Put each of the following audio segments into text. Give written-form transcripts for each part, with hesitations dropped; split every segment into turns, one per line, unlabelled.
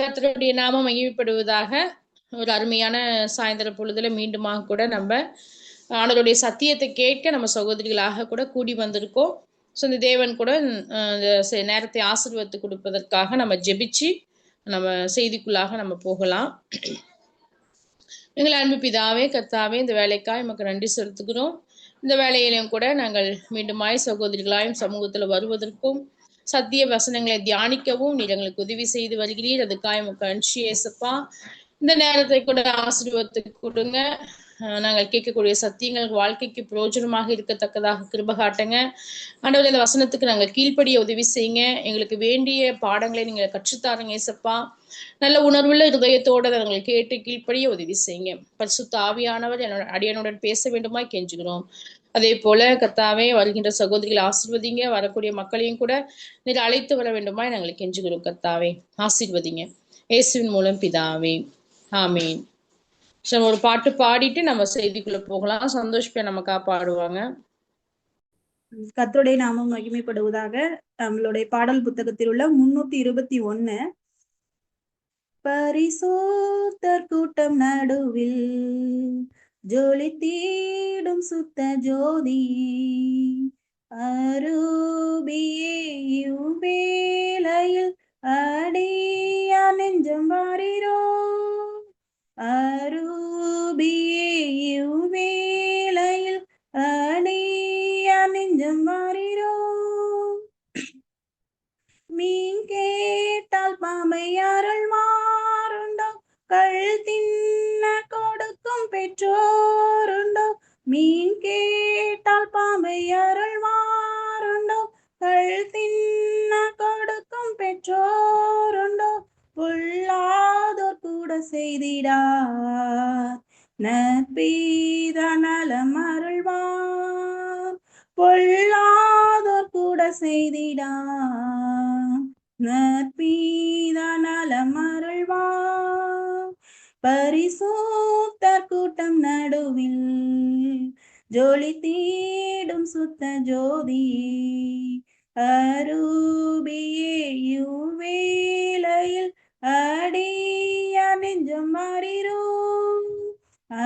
கர்த்தருடைய நாமம் மகிமைப்படுவதாக. ஒரு அருமையான சாயந்தர பொழுதுல மீண்டுமாக கூட நம்ம ஆண்டவருடைய சத்தியத்தை கேட்க நம்ம சகோதரிகளாக கூட கூடி வந்திருக்கோம். ஸோ இந்த தேவன் கூட இந்த நேரத்தை ஆசீர்வதித்து கொடுப்பதற்காக நம்ம ஜெபிச்சு நம்ம செய்திக்குள்ளாக நம்ம போகலாம். எங்கள் அன்பு பிதாவே, கர்த்தாவே, இந்த வேலைக்காய் நமக்கு நன்றி செலுத்துகிறோம். இந்த வேலையிலையும் கூட நாங்கள் மீண்டுமாய் சகோதரிகளாயும் சமூகத்தில் வருவதற்கும் சத்திய வசனங்களை தியானிக்கவும் நீர் எங்களுக்கு உதவி செய்து வருகிறீர். அதுக்காக நமக்கு நன்றி ஏசப்பா. இந்த நேரத்தை கூட ஆசீர்வாதத்தை கொடுங்க. நாங்கள் கேட்கக்கூடிய சத்தியங்கள் வாழ்க்கைக்கு பிரயோஜனமாக இருக்கத்தக்கதாக கிருபை காட்டுங்க. ஆண்டவரே, இந்த வசனத்துக்கு நாங்கள் கீழ்ப்படிய உதவி செய்யுங்க. எங்களுக்கு வேண்டிய பாடங்களை நீங்கள் கற்றுத்தாருங்க ஏசப்பா. நல்ல உணர்வுள்ள இருதயத்தோடு நாங்கள் கேட்டு கீழ்ப்படிய உதவி செய்யுங்க. பரிசுத்த ஆவியானவர் என்னோட அடியனுடன் பேச வேண்டுமாய் கெஞ்சுகிறோம். அதே போல கர்த்தாவே, வருகின்ற சகோதரிகள் ஆசீர்வதிங்க. வரக்கூடிய மக்களையும் கூட நீர் அழைத்து வர வேண்டுமாய் நாங்கள் கெஞ்சுகிறோம். கர்த்தாவே ஆசீர்வதிங்க, இயேசுவின் மூலம் பிதாவே, ஆமீன். ஒரு பாட்டு பாடிட்டு நம்ம செய்திக்குள்ள போகலாம். சந்தோஷ் நமக்கா பாடுவாங்க.
கர்த்தருடைய நாமம் மகிமைப்படுவதாக. நம்மளுடைய பாடல் புத்தகத்தில் உள்ள 321 பரிசுத்தர் கூட்டம் நடுவில் ஜொலி தீடும் சுத்த ஜோதி அரூபியே வேளையில் அடியா நெஞ்சம் வாரிரோ அரூபியே வேளையில் அடியா நெஞ்சம் வாரிரோ மீன் கேட்டால் பாம்பை அருள்வாருண்டோ கள் தின்ன கொடுக்கும் பெற்றோருண்டோ மீன் கேட்டால் பாம்பை அருள்வாருண்டோ கள் தின்ன கொடுக்கும் பெற்றோருண்டோ பொல்லாதோர் கூட செய்திடார் நற்பீத நலம் அருள்வார் பொல்லாதோர் கூட செய்திடார் நற்பீத நலம் அருள்வார் பரிசுத்தர் கூட்டம் நடுவில் ஜொலி தீடும் சுத்த ஜோதி அரூபியே வேளையில் அடியா நெஞ்சம் மாறிரோ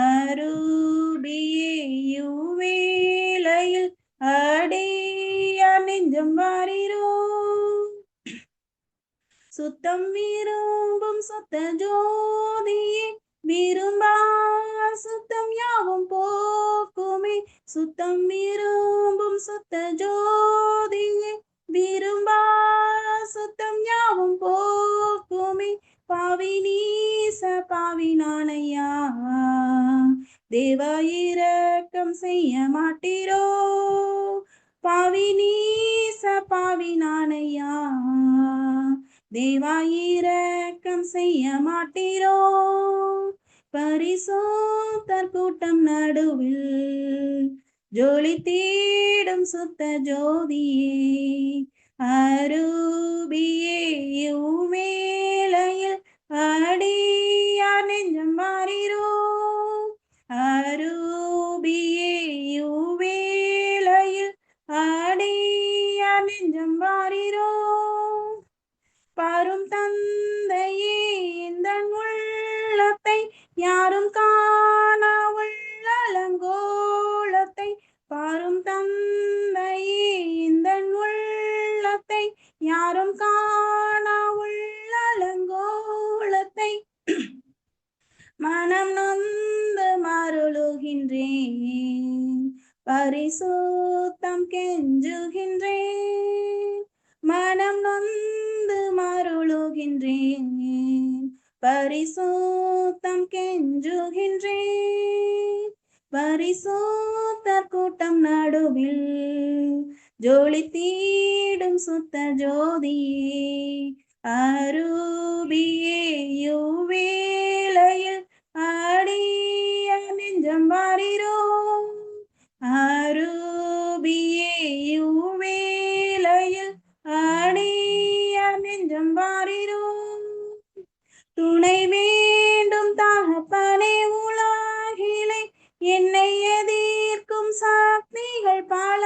அரூபியே வேளையில் அடியா நெஞ்சம் மாறிரோ சுத்தம் விரும்பும் சுத்த ஜோதியே விரும்பா சுத்தம் யாவும் போக்குமே சுத்தம் விரும்பும் சுத்த ஜோதியே விரும்பா சுத்தம் யாவும் போக்குமே பாவி நீச பாவி நானையா தேவா இரக்கம் செய்ய மாட்டீரோ பாவி நீச பாவி நானையா தேவா இரக்கம் செய்ய மாட்டீரோ பரிசுத்தர் கூட்டம் நடுவில் ஜொலி தீடும் சுத்த ஜோதியே அரூபியே வேளையில் அடியா நெஞ்சம் மாறிரோ அரூபியே வேளையில் அடியா நெஞ்சம் மாறிரோ பாரும் தந்தையே இந்த உள்ளத்தை யாரும் காண உள்ளலங்கோலத்தை பாரும் தந்தையே இந்த உள்ளத்தை யாரும் காண உள்ளலங்கோலத்தை மனம் நொந்து மருளுகின்றேன் பரிசுத்தம் கெஞ்சுகின்றேன் மனம் நொந்து மருளுகின்றேன் பரிசுத்தம் கெஞ்சுகின்றேன் பரிசுத்தர் கூட்டம் நடுவில் ஜொலி தீடும் சுத்த ஜோதியே அரூபியே வேளையில் அடியா நெஞ்சம் வாரிரோ அரூபியே வேளையில் அடியா நெஞ்சம் வாரிரோ துணை வேண்டும் தகப்பனே உலகிலே என்னை எதிர்க்கும் சக்திகள் பல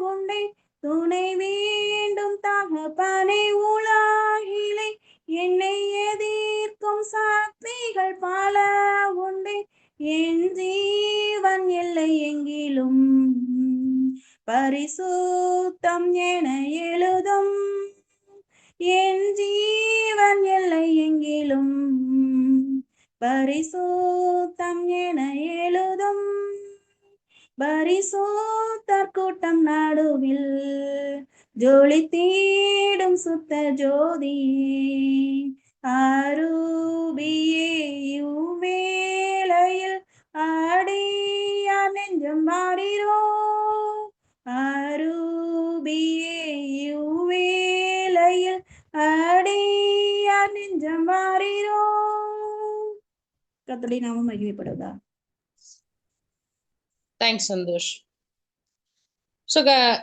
உண்டை துணை வேண்டும் தகப்பனே உலகிலே என்னை எதிர் பல உண்டு என் ஜீவன் எல்லை எங்கிலும் பரிசுத்தம் என எழுதும் என் ஜீவன் எல்லை எங்கிலும் பரிசுத்தம் என எழுதும் பரிசுத்தர் கூட்டம் நடுவில் ஜொலி தேடும் சுத்த ஜோதி அரூபியே இவ்வேளையில் ஆடியா நெஞ்சம் மாறிரோ அரூபியே இவ்வேளையில் ஆடியா நெஞ்சம் மாறிரோ. கர்த்தருடைய நாமம் மகிமைப்படுவதா.
தேங்க்ஸ் சந்தோஷ். ஸோ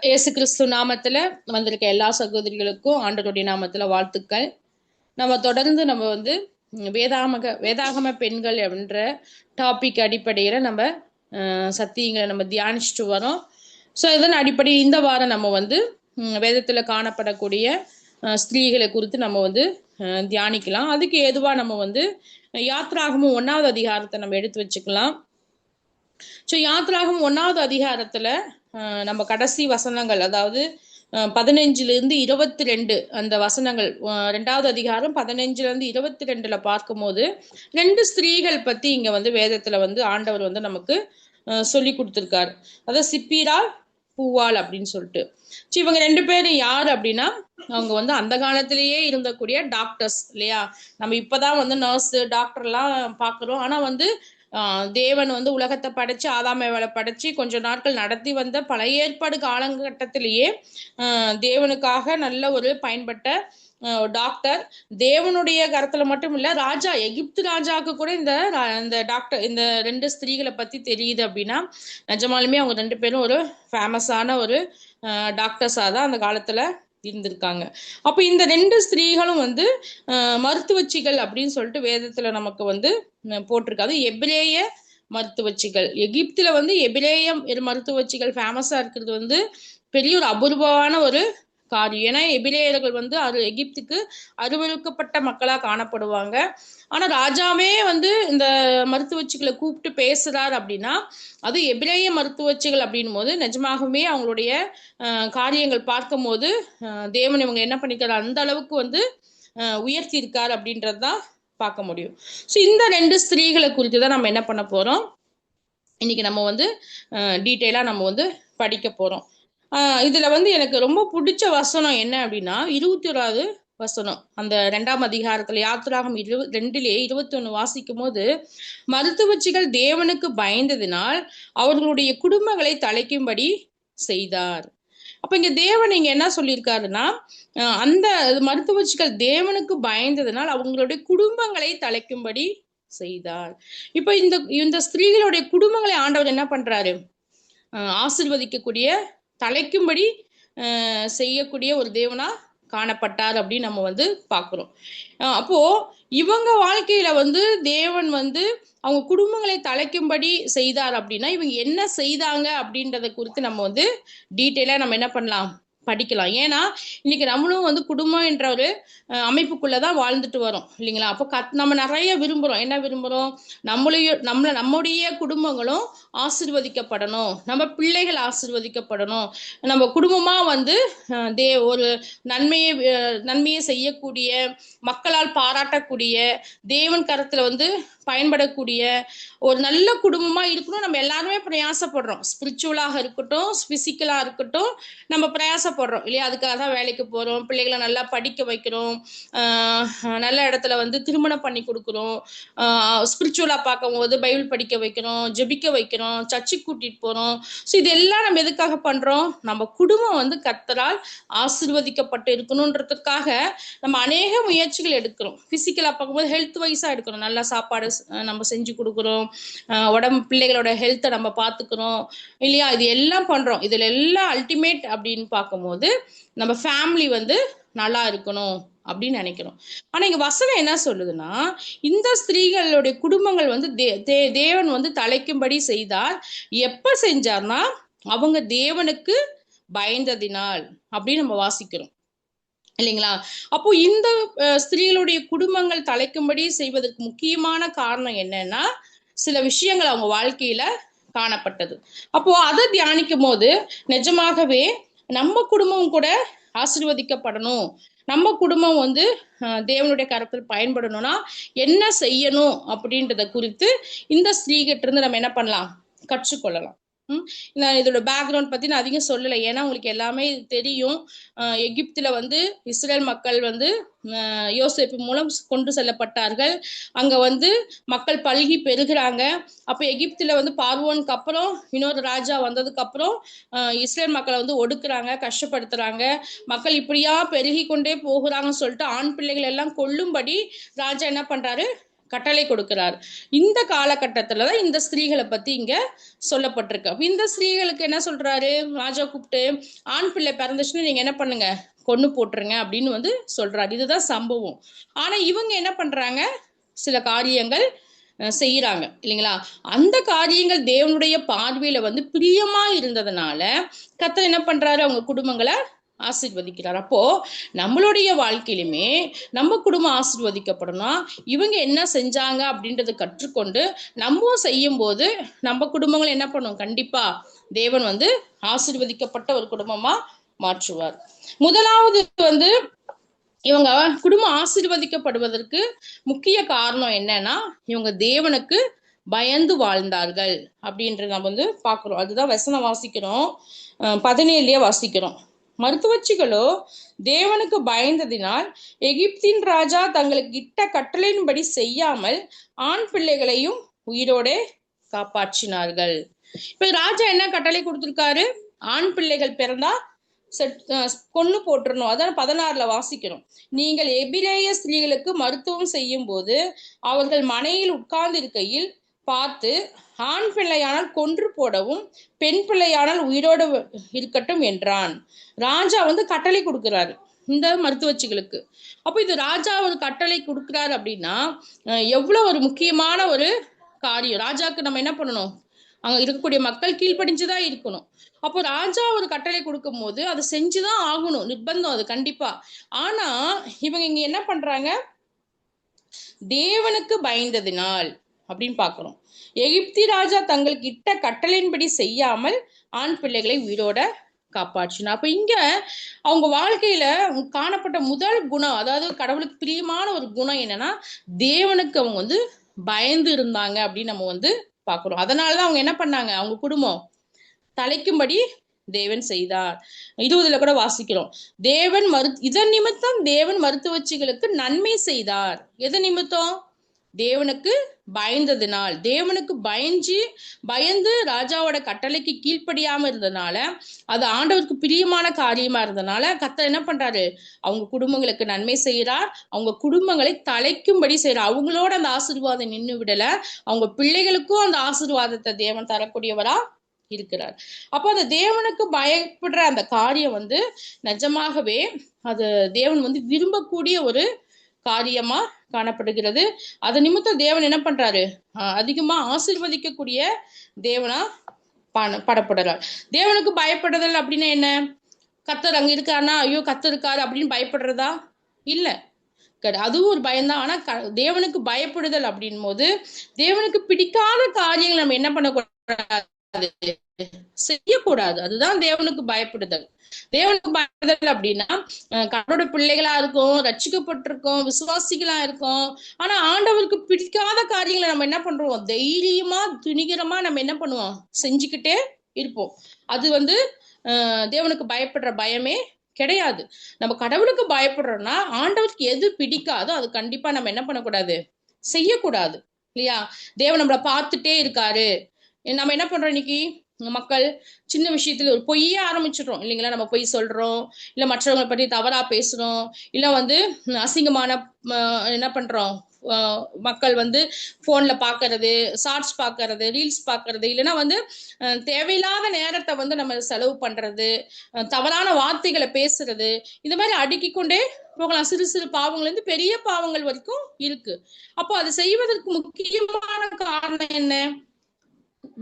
இயேசு கிறிஸ்து நாமத்துல வந்திருக்க எல்லா சகோதரிகளுக்கும் ஆண்டவருடைய நாமத்துல வாழ்த்துக்கள். நம்ம தொடர்ந்து நம்ம வந்து வேதாகம பெண்கள் அப்படின்ற டாபிக் அடிப்படையில நம்ம சத்தியங்களை நம்ம தியானிச்சுட்டு வரோம். ஸோ இதன் அடிப்படையில் இந்த வாரம் நம்ம வந்து வேதத்துல காணப்படக்கூடிய ஸ்திரீகளை குறித்து நம்ம வந்து தியானிக்கலாம். அதுக்கு ஏதுவா நம்ம வந்து யாத்ராகமும் 1வது அதிகாரத்தை நம்ம எடுத்து வச்சுக்கலாம். ஸோ யாத்ராகம் 1வது அதிகாரத்துல நம்ம கடைசி வசனங்கள், அதாவது 15 22 அந்த வசனங்கள், 2வது அதிகாரம் 15 22 பார்க்கும்போது 2 ஸ்திரீகள் பத்தி இங்க வந்து வேதத்துல வந்து ஆண்டவர் வந்து நமக்கு சொல்லி கொடுத்துருக்காரு. அதாவது சிப்பீரால் பூவால் அப்படின்னு சொல்லிட்டு. இவங்க 2 பேரும் யார் அப்படின்னா, அவங்க வந்து அந்த காலத்திலேயே இருந்தக்கூடிய டாக்டர்ஸ் இல்லையா. நம்ம இப்பதான் வந்து நர்ஸ் டாக்டர்லாம் பாக்குறோம். ஆனா வந்து தேவன் வந்து உலகத்தை படைச்சு ஆதாமேவளை படைச்சு கொஞ்ச நாட்கள் நடத்தி வந்த பழைய ஏற்பாடு காலகட்டத்திலேயே தேவனுக்காக நல்ல ஒரு பயன்பட்ட டாக்டர். தேவனுடைய கருத்துல மட்டும் இல்ல, ராஜா எகிப்து ராஜாவுக்கு கூட இந்த டாக்டர் இந்த 2 ஸ்திரீகளை பத்தி தெரியுது அப்படின்னா நிஜமாலுமே அவங்க 2 பேரும் ஒரு ஃபேமஸான ஒரு டாக்டர்ஸா தான் அந்த காலத்துல இருந்திருக்காங்க. அப்ப இந்த 2 ஸ்திரீகளும் வந்து மருத்துவச்சிகள் அப்படின்னு சொல்லிட்டு வேதத்துல நமக்கு வந்து போட்டிருக்காது. எபிரேய மருத்துவச்சிகள். எகிப்துல வந்து எபிரேய மருத்துவச்சிகள் ஃபேமஸா இருக்கிறது வந்து பெரிய ஒரு அபூர்வமான ஒரு காரியம். ஏன்னா எபிரேயர்கள் வந்து எகிப்துக்கு அருவருக்கப்பட்ட மக்களா காணப்படுவாங்க. ஆனா ராஜாவே வந்து இந்த மருத்துவச்சிகளை கூப்பிட்டு பேசுறாரு அப்படின்னா அது எபிரேய மருத்துவச்சிகள் அப்படின் போது நிஜமாகவே அவங்களுடைய காரியங்கள் பார்க்கும் போது தேவன் இவங்க என்ன பண்ணிக்கிறார், அந்த அளவுக்கு வந்து உயர்த்தி இருக்காரு அப்படின்றதுதான் பார்க்க முடியும். ஸோ இந்த 2 ஸ்திரீகளை குறித்து தான் நம்ம என்ன பண்ண போறோம், இன்னைக்கு நம்ம வந்து டீட்டெயிலா நம்ம வந்து படிக்க போறோம். இதுல வந்து எனக்கு ரொம்ப பிடிச்ச வசனம் என்ன அப்படின்னா 21வது வசனம். அந்த 2ஆம் அதிகாரத்துல யாத்ராகம் 2:21 வாசிக்கும் போது, மருத்துவச்சிகள் தேவனுக்கு பயந்ததினால் அவர்களுடைய குடும்பங்களை தலைக்கும்படி செய்தார். அப்ப இங்க தேவன் இங்க என்ன சொல்லியிருக்காருன்னா, அந்த மருத்துவச்சிகள் தேவனுக்கு பயந்ததினால் அவங்களுடைய குடும்பங்களை தலைக்கும்படி செய்தார். இப்ப இந்த ஸ்திரீகளுடைய குடும்பங்களை ஆண்டவர் என்ன பண்றாரு, ஆசீர்வதிக்கக்கூடிய தலைக்கும்படி செய்யக்கூடிய ஒரு தேவனா காணப்பட்டார் அப்படின்னு நம்ம வந்து பாக்குறோம். அப்போ இவங்க வாழ்க்கையில வந்து தேவன் வந்து அவங்க குடும்பங்களை தலைக்கும்படி செய்தார் அப்படின்னா இவங்க என்ன செய்தாங்க அப்படின்றத குறித்து நம்ம வந்து டீட்டெயிலா நம்ம என்ன பண்ணலாம், படிக்கலாம். ஏன்னா இன்னைக்கு நம்மளும் வந்து குடும்பம் என்ற ஒரு அமைப்புக்குள்ளதான் வாழ்ந்துட்டு வரோம் இல்லைங்களா. அப்போ நம்ம நிறைய விரும்புறோம். என்ன விரும்புறோம், நம்முடைய குடும்பங்களும் ஆசீர்வதிக்கப்படணும், நம்ம பிள்ளைகள் ஆசீர்வதிக்கப்படணும், நம்ம குடும்பமா வந்து ஒரு நன்மையை செய்யக்கூடிய, மக்களால் பாராட்டக்கூடிய, தேவன் கரத்துல வந்து பயன்படக்கூடிய ஒரு நல்ல குடும்பமா இருக்கணும். நம்ம எல்லாருமே பிரயாசப்படுறோம். ஸ்பிரிச்சுவலாக இருக்கட்டும், பிசிக்கலா இருக்கட்டும், நம்ம பிரயாசப்படுறோம் இல்லையா. அதுக்காக தான் வேலைக்கு போறோம், பிள்ளைகளை நல்லா படிக்க வைக்கிறோம், நல்ல இடத்துல வந்து திருமணம் பண்ணி கொடுக்குறோம், ஸ்பிரிச்சுவலா பார்க்கும் போது பைபிள் படிக்க வைக்கிறோம், ஜெபிக்க வைக்கிறோம், சர்ச்சுக்கு கூட்டிட்டு போறோம். ஸோ இதெல்லாம் நம்ம எதுக்காக பண்றோம், நம்ம குடும்பம் வந்து கர்த்தரால் ஆசீர்வதிக்கப்பட்டு இருக்கணும்ன்றதுக்காக நம்ம அநேக முயற்சிகள் எடுக்கிறோம். பிசிக்கலா பார்க்கும்போது ஹெல்த் வைஸா எடுக்கிறோம், நல்ல சாப்பாடு நம்ம செஞ்சு கொடுக்குறோம், உடம்பு பிள்ளைகளோட ஹெல்த்தை நம்ம பார்த்துக்கிறோம் இல்லையா. இது எல்லாம் பண்றோம். இதுல எல்லாம் அல்டிமேட் அப்படின்னு பார்க்கும்போது நம்ம ஃபேமிலி வந்து நல்லா இருக்கணும் அப்படின்னு நினைக்கிறோம். ஆனா இங்க வசனம் என்ன சொல்லுதுன்னா, இந்த ஸ்திரீகளுடைய குடும்பங்கள் வந்து தேவன் வந்து தலைக்கும்படி செய்தார். எப்ப செஞ்சார்னா அவங்க தேவனுக்கு பயந்ததினால் அப்படின்னு நம்ம வாசிக்கிறோம். இல்லைங்களா? அப்போ இந்த ஸ்திரீகளுடைய குடும்பங்கள் தலைக்கும்படி செய்வதற்கு முக்கியமான காரணம் என்னன்னா, சில விஷயங்கள் அவங்க வாழ்க்கையில காணப்பட்டது. அப்போ அதை தியானிக்கும் போது நிஜமாகவே நம்ம குடும்பம் கூட ஆசீர்வதிக்கப்படணும். நம்ம குடும்பம் வந்து தேவனுடைய கரத்தில் பயன்படணும்னா என்ன செய்யணும் அப்படின்றத குறித்து இந்த ஸ்திரீகிட்ட இருந்து நம்ம என்ன பண்ணலாம், கற்றுக்கொள்ளலாம். நான் இதோட பேக்ரவுண்ட் பத்தி நான் அதிகம் சொல்லலை, ஏன்னா உங்களுக்கு எல்லாமே தெரியும். எகிப்துல வந்து இஸ்ரேல் மக்கள் வந்து யோசேப்பு மூலம் கொண்டு செல்லப்பட்டார்கள். அங்க வந்து மக்கள் பல்கி பெருகிறாங்க. அப்ப எகிப்துல வந்து பார்வோனுக்கு அப்புறம் இன்னொரு ராஜா வந்ததுக்கு அப்புறம் இஸ்ரேல் மக்களை வந்து ஒடுக்குறாங்க, கஷ்டப்படுத்துறாங்க. மக்கள் இப்படியா பெருகி கொண்டே போகிறாங்கன்னு சொல்லிட்டு ஆண் பிள்ளைகள் எல்லாம் கொல்லும்படி ராஜா என்ன பண்றாரு, கட்டளை கொடுக்கிறார். இந்த காலகட்டத்துலதான் இந்த ஸ்திரீகளை பத்தி இங்க சொல்லப்பட்டிருக்கு. இந்த ஸ்திரீகளுக்கு என்ன சொல்றாரு ராஜா கூப்பிட்டு, ஆண் பிள்ளை பிறந்துச்சுன்னு நீங்க என்ன பண்ணுங்க, கொன்னு போட்டுருங்க அப்படின்னு வந்து சொல்றாரு. இதுதான் சம்பவம். ஆனா இவங்க என்ன பண்றாங்க, சில காரியங்கள் செய்யறாங்க இல்லைங்களா? அந்த காரியங்கள் தேவனுடைய பார்வையில வந்து பிரியமா இருந்ததுனால கர்த்தர் என்ன பண்றாரு, அவங்க குடும்பங்களை ஆசீர்வதிக்கிறார். அப்போ நம்மளுடைய வாழ்க்கையிலுமே நம்ம குடும்பம் ஆசீர்வதிக்கப்படணும். இவங்க என்ன செஞ்சாங்க அப்படின்றத கற்றுக்கொண்டு நம்ம செய்யும் போது நம்ம குடும்பங்கள் என்ன பண்ணும், கண்டிப்பா தேவன் வந்து ஆசீர்வதிக்கப்பட்ட ஒரு குடும்பமா மாற்றுவார். முதலாவது வந்து இவங்க குடும்பம் ஆசீர்வதிக்கப்படுவதற்கு முக்கிய காரணம் என்னன்னா, இவங்க தேவனுக்கு பயந்து வாழ்ந்தார்கள் அப்படின்றத நம்ம வந்து பாக்குறோம். அதுதான் வசனம் வாசிக்கிறோம், 17 வாசிக்கிறோம். மருத்துவச்சிகளோ தேவனுக்கு பயந்ததினால் எகிப்தின் ராஜா தங்களுக்கு இட்ட கட்டளையின்படி செய்யாமல் ஆண் பிள்ளைகளையும் உயிரோட காப்பாற்றினார்கள். இப்ப ராஜா என்ன கட்டளை கொடுத்திருக்காரு, ஆண் பிள்ளைகள் பிறந்தா கொன்னு போட்டுறணும். அதான் 16 வாசிக்கிறோம். நீங்கள் எபிரேய ஸ்திரீகளுக்கு மருத்துவம் செய்யும் போது அவர்கள் மனையில் உட்கார்ந்து இருக்கையில் பார்த்து, ஆண் பிள்ளையானால் கொன்று போடவும் பெண் பிள்ளையானால் உயிரோடு இருக்கட்டும் என்றான். ராஜா வந்து கட்டளை கொடுக்கிறாரு இந்த மருத்துவச்சிகளுக்கு. அப்போ இது ராஜா ஒரு கட்டளை கொடுக்கிறாரு அப்படின்னா எவ்வளவு ஒரு முக்கியமான ஒரு காரியம். ராஜாக்கு நம்ம என்ன பண்ணணும், அங்க இருக்கக்கூடிய மக்கள் கீழ்ப்படிஞ்சுதான் இருக்கணும். அப்போ ராஜா ஒரு கட்டளை கொடுக்கும் போது அதை செஞ்சுதான் ஆகணும், நிர்பந்தம் அது கண்டிப்பா. ஆனா இவங்க இங்க என்ன பண்றாங்க, தேவனுக்கு பயந்ததினால் அப்படின்னு பாக்குறோம். எகிப்தி ராஜா தங்களுக்கு இட்ட கட்டளையின்படி செய்யாமல் ஆண் பிள்ளைகளை உயிரோட காப்பாற்றினா. அப்ப இங்க அவங்க வாழ்க்கையில காணப்பட்ட முதல் குணம், அதாவது கடவுளுக்கு பிரியமான ஒரு குணம் என்னன்னா, தேவனுக்கு அவங்க வந்து பயந்து இருந்தாங்க அப்படின்னு நம்ம வந்து பாக்குறோம். அதனாலதான் அவங்க என்ன பண்ணாங்க, அவங்க குடும்பம் தலைக்கும்படி தேவன் செய்தார். 20 கூட வாசிக்கிறோம். இதன் நிமித்தம் தேவன் மருத்துவச்சிகளுக்கு நன்மை செய்தார். எது நிமித்தம், தேவனுக்கு பயந்ததினால். தேவனுக்கு பயந்து ராஜாவோட கட்டளைக்கு கீழ்ப்படியாம இருந்ததுனால, அது ஆண்டவருக்கு பிரியமான காரியமா இருந்ததுனால கர்த்தர் என்ன பண்றாரு, அவங்க குடும்பங்களுக்கு நன்மை செய்யறார், அவங்க குடும்பங்களை தலைக்கும்படி செய்யறார். அவங்களோட அந்த ஆசீர்வாதம் நின்று விடல, அவங்க பிள்ளைகளுக்கும் அந்த ஆசீர்வாதத்தை தேவன் தரக்கூடியவரா இருக்கிறார். அப்போ அந்த தேவனுக்கு பயப்படுற அந்த காரியம் வந்து நிஜமாகவே அது தேவன் வந்து விரும்பக்கூடிய ஒரு காரியமா காணப்படுகிறது. அது நிமித்தம் தேவன் என்ன பண்றாரு, அதிகமா ஆசீர்வதிக்கக்கூடிய தேவனா படப்படுறார். தேவனுக்கு பயப்படுதல் அப்படின்னா என்ன, கர்த்தர் அங்க இருக்காருன்னா ஐயோ கர்த்தர் இருக்காரு அப்படின்னு பயப்படுறதா இல்ல, அதுவும் ஒரு பயம்தான். ஆனா தேவனுக்கு பயப்படுதல் அப்படின் போது தேவனுக்கு பிடிக்காத காரியங்கள் நம்ம என்ன பண்ணக்கூடாது, செய்யக்கூடாது. அதுதான் தேவனுக்கு பயப்படுதல். தேவனுக்கு பயப்படுதல் அப்படின்னா கடவுளோட பிள்ளைகளா இருக்கும், ரட்சிக்கப்பட்டிருக்கோம், விசுவாசிகளா இருக்கும். ஆனா ஆண்டவருக்கு பிடிக்காத காரியங்களை நம்ம என்ன பண்றோம், தைரியமா துணிகரமா நம்ம என்ன பண்ணுவோம், செஞ்சுக்கிட்டே இருப்போம். அது வந்து தேவனுக்கு பயப்படுற பயமே கிடையாது. நம்ம கடவுளுக்கு பயப்படுறோம்னா ஆண்டவருக்கு எது பிடிக்காதோ அது கண்டிப்பா நம்ம என்ன பண்ணக்கூடாது, செய்யக்கூடாது இல்லையா? தேவன் நம்மளை பார்த்துட்டே இருக்காரு. நம்ம என்ன பண்றோம், இன்னைக்கு மக்கள் சின்ன விஷயத்துல ஒரு பொய்யே ஆரம்பிச்சிடுறோம் இல்லைங்களா? நம்ம பொய் சொல்றோம், இல்ல மற்றவங்களை பற்றி தவறா பேசுறோம், இல்ல வந்து அசிங்கமான என்ன பண்றோம், மக்கள் வந்து போன்ல பாக்குறது, ஷார்ட்ஸ் பாக்குறது, ரீல்ஸ் பாக்குறது, இல்லைன்னா வந்து தேவையில்லாத நேரத்தை வந்து நம்ம செலவு பண்றது, தவறான வார்த்தைகளை பேசுறது, இந்த மாதிரி அடுக்கிக் கொண்டே போகலாம். சிறு சிறு பாவங்கள் இருந்து பெரிய பாவங்கள் வரைக்கும் இருக்கு. அப்போ அதை செய்வதற்கு முக்கியமான காரணம் என்ன,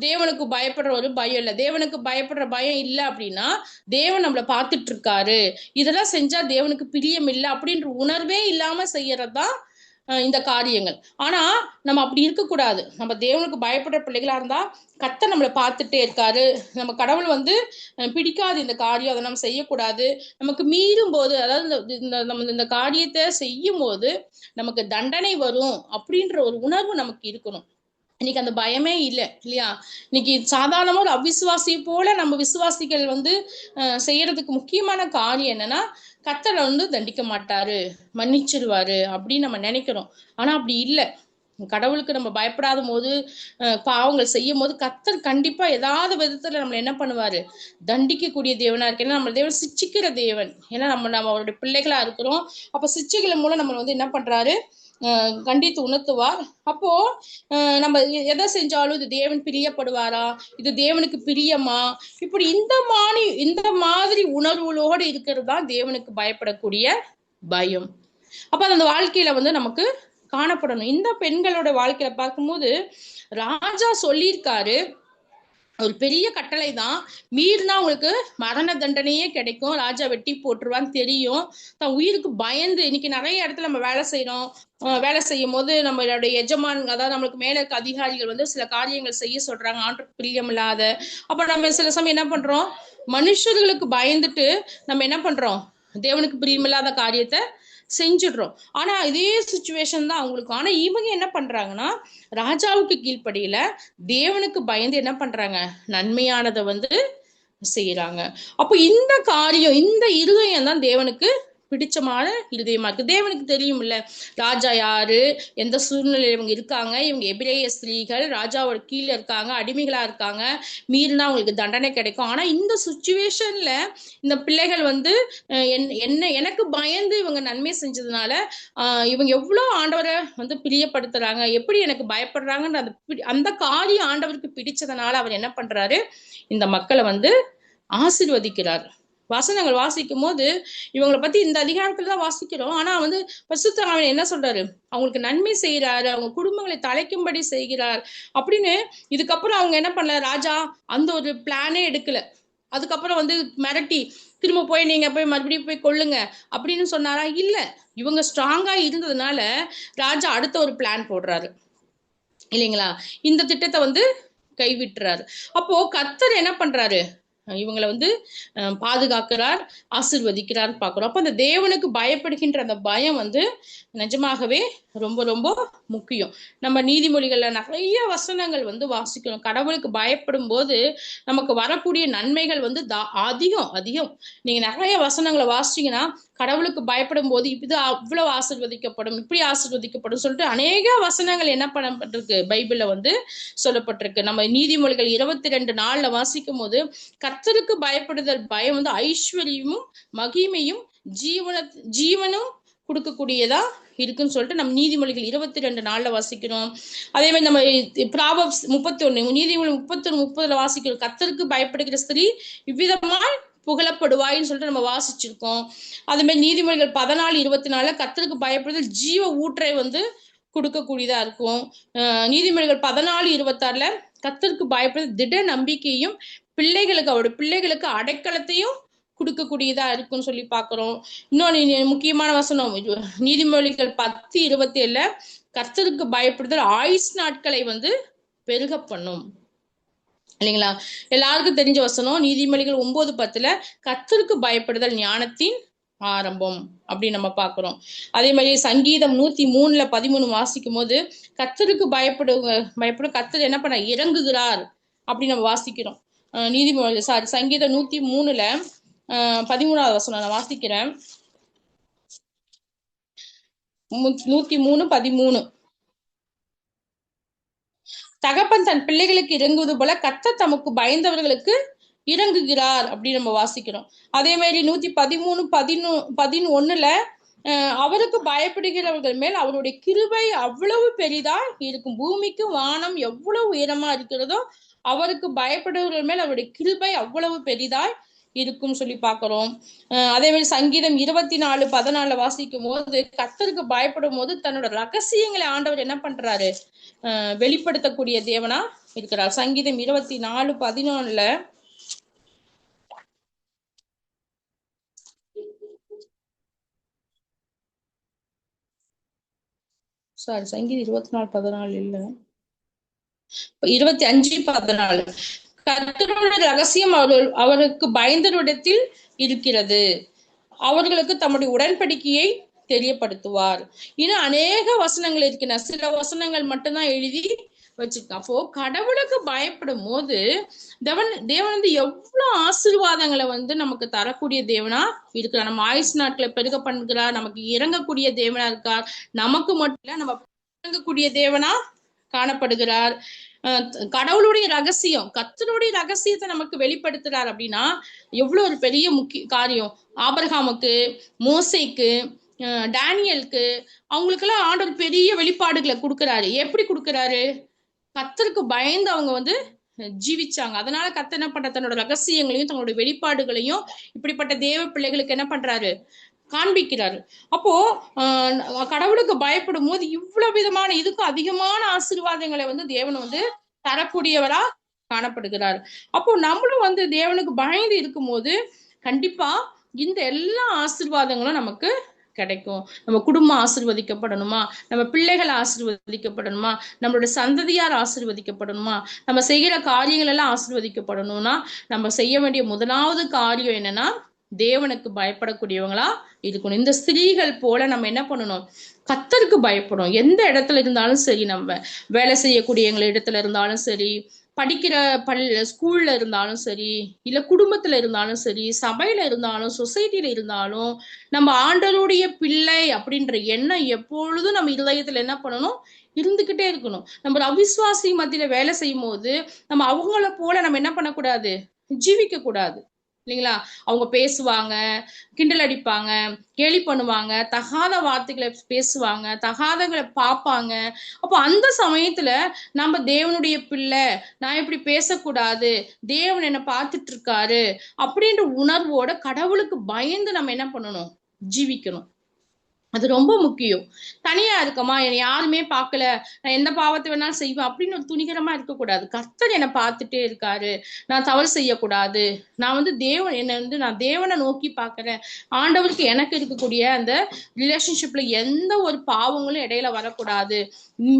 தேவனுக்கு பயப்படுற ஒரு பயம் இல்லை. தேவனுக்கு பயப்படுற பயம் இல்லை அப்படின்னா தேவன் நம்மளை பார்த்துட்டு இருக்காரு, இதெல்லாம் செஞ்சா தேவனுக்கு பிரியம் இல்லை அப்படின்ற உணர்வே இல்லாம செய்யறதுதான் இந்த காரியங்கள். ஆனா நம்ம அப்படி இருக்கக்கூடாது. நம்ம தேவனுக்கு பயப்படுற பிள்ளைகளா இருந்தா கர்த்தர் நம்மளை பார்த்துட்டே இருக்காரு. நம்ம கடவுள் வந்து பிடிக்காது இந்த காரியம், அதை நம்ம செய்யக்கூடாது. நமக்கு மீறும் போது, அதாவது நம்ம இந்த காரியத்தை செய்யும் போது நமக்கு தண்டனை வரும் அப்படின்ற ஒரு உணர்வு நமக்கு இருக்கணும். இன்னைக்கு அந்த பயமே இல்லை இல்லையா? இன்னைக்கு சாதாரணமா ஒரு அவிசுவாசியை போல நம்ம விசுவாசிகள் வந்து செய்யறதுக்கு முக்கியமான காரியம் என்னன்னா, கர்த்தரை வந்து தண்டிக்க மாட்டாரு, மன்னிச்சிருவாரு அப்படின்னு நம்ம நினைக்கிறோம். ஆனா அப்படி இல்லை. கடவுளுக்கு நம்ம பயப்படாத போது பாவங்கள் செய்யும் போது கர்த்தர் கண்டிப்பா ஏதாவது விதத்துல நம்மளை என்ன பண்ணுவாரு, தண்டிக்கக்கூடிய தேவனா இருக்கு. ஏன்னா நம்ம தேவன் சிச்சிக்கிற தேவன். ஏன்னா நம்ம அவருடைய பிள்ளைகளா இருக்கிறோம். அப்ப சிச்சைகள் மூலம் நம்ம வந்து என்ன பண்றாரு, கண்டித்து உணர்த்துவார். அப்போ நம்ம எதை செஞ்சாலும் இது தேவன் பிரியப்படுவாரா, இது தேவனுக்கு பிரியமா, இப்படி இந்த மாதிரி உணர்வுகளோடு இருக்கிறது தான் தேவனுக்கு பயப்படக்கூடிய பயம். அப்ப அந்த வாழ்க்கையில வந்து நமக்கு காணப்படணும். இந்த பெண்களோட வாழ்க்கையில பார்க்கும்போது ராஜா சொல்லியிருக்காரு, ஒரு பெரிய கட்டளை தான், மீறினா உங்களுக்கு மரண தண்டனையே கிடைக்கும், ராஜா வெட்டி போட்டுருவான்னு தெரியும். தன் உயிருக்கு பயந்து, இன்னைக்கு நிறைய இடத்துல நம்ம வேலை செய்யறோம். வேலை செய்யும் போது நம்மளுடைய எஜமான், அதாவது நம்மளுக்கு மேல இருக்க அதிகாரிகள் வந்து சில காரியங்கள் செய்ய சொல்றாங்க, ஆண்டுக்கு பிரியம் இல்லாத. அப்ப நம்ம சில சமயம் என்ன பண்றோம், மனுஷர்களுக்கு பயந்துட்டு நம்ம என்ன பண்றோம், தேவனுக்கு பிரியமில்லாத காரியத்தை செஞ்சிடுறோம். ஆனா இதே சுச்சுவேஷன் தான் அவங்களுக்கு. ஆனா இவங்க என்ன பண்றாங்கன்னா, ராஜாவுக்கு கீழ்ப்படியில தேவனுக்கு பயந்து என்ன பண்றாங்க, நன்மையானதை வந்து செய்யறாங்க. அப்போ இந்த காரியம், இந்த இருதயம் தான் தேவனுக்கு பிடிச்சமான இருதயமா இருக்கு. தேவனுக்கு தெரியும் இல்ல ராஜா யாரு, எந்த சூழ்நிலையில இவங்க இருக்காங்க, இவங்க எபிரேய ஸ்திரீகள், ராஜாவோட கீழே இருக்காங்க, அடிமைகளா இருக்காங்க, மீறினா அவங்களுக்கு தண்டனை கிடைக்கும். ஆனா இந்த சுச்சுவேஷன்ல இந்த பிள்ளைகள் வந்து என்ன எனக்கு பயந்து இவங்க நன்மை செஞ்சதுனால இவங்க எவ்வளவு ஆண்டவரை வந்து பிரியப்படுத்துறாங்க, எப்படி எனக்கு பயப்படுறாங்கன்னு அந்த காரியம் ஆண்டவருக்கு பிடிச்சதுனால அவர் என்ன பண்றாரு, இந்த மக்களை வந்து ஆசீர்வதிக்கிறார். வசனங்கள் வாசிக்கும் போது இவங்களை பத்தி இந்த அதிகாரத்துல தான் வாசிக்கிறோம். ஆனா வந்து பரிசுத்த ஆவியானவர் என்ன சொல்றாரு, அவங்களுக்கு நன்மை செய்யறாரு, அவங்க குடும்பங்களை தலைக்கும்படி செய்கிறார் அப்படின்னு. இதுக்கப்புறம் அவங்க என்ன பண்ணல, ராஜா அந்த ஒரு பிளானே எடுக்கல. அதுக்கப்புறம் வந்து மிரட்டி திரும்ப போய் நீங்க போய் மறுபடியும் போய் கொள்ளுங்க அப்படின்னு சொன்னாரா? இல்ல. இவங்க ஸ்ட்ராங்கா இருந்ததுனால ராஜா அடுத்த ஒரு பிளான் போடுறாரு இல்லைங்களா, இந்த திட்டத்தை வந்து கைவிட்டுறாரு. அப்போ கர்த்தர் என்ன பண்றாரு, இவங்களை வந்து பாதுகாக்கிறார், ஆசீர்வதிக்கிறார் பாக்குறோம். அப்ப அந்த தேவனுக்கு பயப்படுகின்ற அந்த பயம் வந்து நிஜமாகவே ரொம்ப ரொம்ப முக்கியம். நம்ம நீதிமொழிகள்ல நிறைய வசனங்கள் வந்து வாசிக்கிறோம். கடவுளுக்கு பயப்படும் போது நமக்கு வரக்கூடிய நன்மைகள் வந்து அதிகம் அதிகம். நீங்க நிறைய வசனங்களை வாசிச்சீங்கன்னா, கடவுளுக்கு பயப்படும் போது இது அவ்வளவு ஆசீர்வதிக்கப்படும், இப்படி ஆசீர்வதிக்கப்படும் சொல்லிட்டு அநேக வசனங்கள் என்ன பண்ணப்பட்டிருக்கு, பைபிள்ல வந்து சொல்லப்பட்டிருக்கு. நம்ம நீதிமொழிகள் 22:4 வாசிக்கும் போது கர்த்தருக்கு பயப்படுதல் பயம் வந்து ஐஸ்வர்யமும் மகிமையும் ஜீவனும் கொடுக்கக்கூடியதா இருக்குன்னு சொல்லிட்டு நம்ம நீதிமொழிகள் 22:4 வாசிக்கிறோம். அதே மாதிரி நம்ம ப்ராவர்ப்ஸ் 31, நீதிமொழி 31:30 வாசிக்கிறோம், கர்த்தருக்கு பயப்படுகிற ஸ்திரீ இவ்விதமாய் புகழப்படுவாயின்னு சொல்லிட்டு நம்ம வாசிச்சிருக்கோம். அதே மாதிரி நீதிமொழிகள் 14:24 கர்த்தருக்கு பயப்படுதல் ஜீவ ஊற்றை வந்து கொடுக்கக்கூடியதா இருக்கும். நீதிமொழிகள் 14:26 கர்த்தருக்கு பயப்படுதல் திட நம்பிக்கையும் பிள்ளைகளுக்கு, அவருடைய பிள்ளைகளுக்கு அடைக்கலத்தையும் கொடுக்கக்கூடியதா இருக்குன்னு சொல்லி பாக்குறோம். இன்னொன்னு முக்கியமான வசனம் நீதிமொழிகள் 10:27 கர்த்தருக்கு பயப்படுதல் ஆயுஸ் நாட்களை வந்து பெருக பண்ணும் இல்லைங்களா. எல்லாருக்கும் தெரிஞ்ச வசனம் நீதிமொழிகள் 9:10 கர்த்தருக்கு பயப்படுதல் ஞானத்தின் ஆரம்பம் அப்படின்னு நம்ம பாக்குறோம். அதே மாதிரி சங்கீதம் 103:13 வாசிக்கும் போது கர்த்தருக்கு பயப்படும் கர்த்தர் என்ன பண்ண இறங்குகிறார் அப்படின்னு நம்ம வாசிக்கிறோம். நீதிமொழி சங்கீதம் 103:13 வசனம் நான் வாசிக்கிறேன். 103:13 தகப்பன் தன் பிள்ளைகளுக்கு இறங்குவது போல கர்த்தர் தமக்கு பயந்தவர்களுக்கு இறங்குகிறார் அப்படின்னு நம்ம வாசிக்கிறோம். அதே மாதிரி 113:11 அவருக்கு பயப்படுகிறவர்கள் மேல் அவருடைய கிருபை அவ்வளவு பெரிதா இருக்கும், பூமிக்கு வானம் எவ்வளவு உயரமா இருக்கிறதோ அவருக்கு பயப்படுவர்கள் மேல் அவருடைய கிருபை அவ்வளவு பெரிதாய் இருக்கும் சொல்லி பார்க்கிறோம். அதே மாதிரி சங்கீதம் 24:14 வாசிக்கும் போது கர்த்தருக்கு பயப்படும் போது தன்னோட ரகசியங்களை ஆண்டவர் என்ன பண்றாரு, வெளிப்படுத்தக்கூடிய தேவனா இருக்கிறார். சங்கீதம் 24:11 சாரி, சங்கீதம் 24:14 இல்ல, 25:14 கர்த்தருடைய ரகசியம் அவருக்கு பயந்தவரிடத்தில் இருக்கிறது, அவர்களுக்கு தம்முடைய உடன்படிக்கையை தெரியப்படுத்துவார். இன்னும் அநேக வசனங்கள் இருக்கின்றன, சில வசனங்கள் மட்டும்தான் எழுதி வச்சிருக்கான். அப்போ கடவுளுக்கு பயப்படும் போது தேவன் வந்து எவ்வளவு ஆசீர்வாதங்களை வந்து நமக்கு தரக்கூடிய தேவனா இருக்கிறார். நம்ம ஆயுசு நாட்களை பெருக பண்ணுகிறார், நமக்கு இறங்கக்கூடிய தேவனா இருக்கார். நமக்கு மட்டும் இல்ல, நம்ம இறங்கக்கூடிய தேவனா காணப்படுகிறார். கடவுளுடைய ரகசியம், கர்த்தருடைய ரகசியத்தை நமக்கு வெளிப்படுத்துறார் அப்படின்னா எவ்வளவு ஒரு பெரிய முக்கிய காரியம். ஆபிரகாமுக்கு, மோசேக்கு, டேனியலுக்கு, அவங்களுக்கெல்லாம் ஆண்டவர் பெரிய வெளிப்பாடுகளை கொடுக்கிறாரு. எப்படி கொடுக்கிறாரு? கர்த்தருக்கு பயந்து அவங்க வந்து ஜீவிச்சாங்க. அதனால கர்த்தர் என்ன பண்ற, தன்னோட ரகசியங்களையும் தங்களுடைய வெளிப்பாடுகளையும் இப்படிப்பட்ட தேவ பிள்ளைகளுக்கு என்ன பண்றாரு, காண்பிக்கிறாரு. அப்போ கடவுளுக்கு பயப்படும் போது இவ்வளவு விதமான இதுக்கும் அதிகமான ஆசீர்வாதங்களை வந்து தேவன் வந்து தரக்கூடியவரா காணப்படுகிறார். அப்போ நம்மளும் வந்து தேவனுக்கு பயந்து இருக்கும் போது கண்டிப்பா இந்த எல்லா ஆசீர்வாதங்களும் நமக்கு கிடைக்கும். நம்ம குடும்பம் ஆசீர்வதிக்கப்படணுமா, நம்ம பிள்ளைகள் ஆசீர்வதிக்கப்படணுமா, நம்மளோட சந்ததியார் ஆசீர்வதிக்கப்படணுமா, நம்ம செய்கிற காரியங்கள் எல்லாம் ஆசீர்வதிக்கப்படணும்னா நம்ம செய்ய வேண்டிய முதலாவது காரியம் என்னன்னா தேவனுக்கு பயப்படக்கூடியவங்களா இருக்கணும். இந்த ஸ்திரீகள் போல நம்ம என்ன பண்ணணும், கர்த்தருக்கு பயப்படும். எந்த இடத்துல இருந்தாலும் சரி, நம்ம வேலை செய்யக்கூடிய எங்கள் இடத்துல இருந்தாலும் சரி, படிக்கிற ஸ்கூல்ல இருந்தாலும் சரி, இல்ல குடும்பத்துல இருந்தாலும் சரி, சபையில இருந்தாலும், சொசைட்டில இருந்தாலும், நம்ம ஆண்டவருடைய பிள்ளை அப்படின்ற எண்ணம் எப்பொழுதும் நம்ம இருதயத்துல என்ன பண்ணணும், இருந்துகிட்டே இருக்கணும். நம்ம அவிசுவாசி மத்தியில வேலை செய்யும் போது நம்ம அவங்கள போல நம்ம என்ன பண்ணக்கூடாது, ஜீவிக்க கூடாது இல்லைங்களா. அவங்க பேசுவாங்க, கிண்டல் அடிப்பாங்க, கேலி பண்ணுவாங்க, தகாத வார்த்தைகளை பேசுவாங்க, தகாதங்களை பார்ப்பாங்க. அப்போ அந்த சமயத்துல நம்ம தேவனுடைய பிள்ளை, நான் இப்படி பேசக்கூடாது, தேவன் என்ன பார்த்துட்டு இருக்காரு அப்படின்ற உணர்வோட கடவுளுக்கு பயந்து நம்ம என்ன பண்ணணும், ஜீவிக்கணும். அது ரொம்ப முக்கியம். தனியா இருக்கமா, என்னை யாருமே பார்க்கல, நான் எந்த பாவத்தை வேணாலும் செய்வேன் அப்படின்னு ஒரு துணிகரமா இருக்கக்கூடாது. கர்த்தர் என்னை பார்த்துட்டே இருக்காரு, நான் தவறு செய்யக்கூடாது, நான் வந்து நான் தேவனை நோக்கி பார்க்கிறேன், ஆண்டவருக்கு எனக்கு இருக்கக்கூடிய அந்த ரிலேஷன்ஷிப்ல எந்த ஒரு பாவங்களும் இடையில வரக்கூடாது,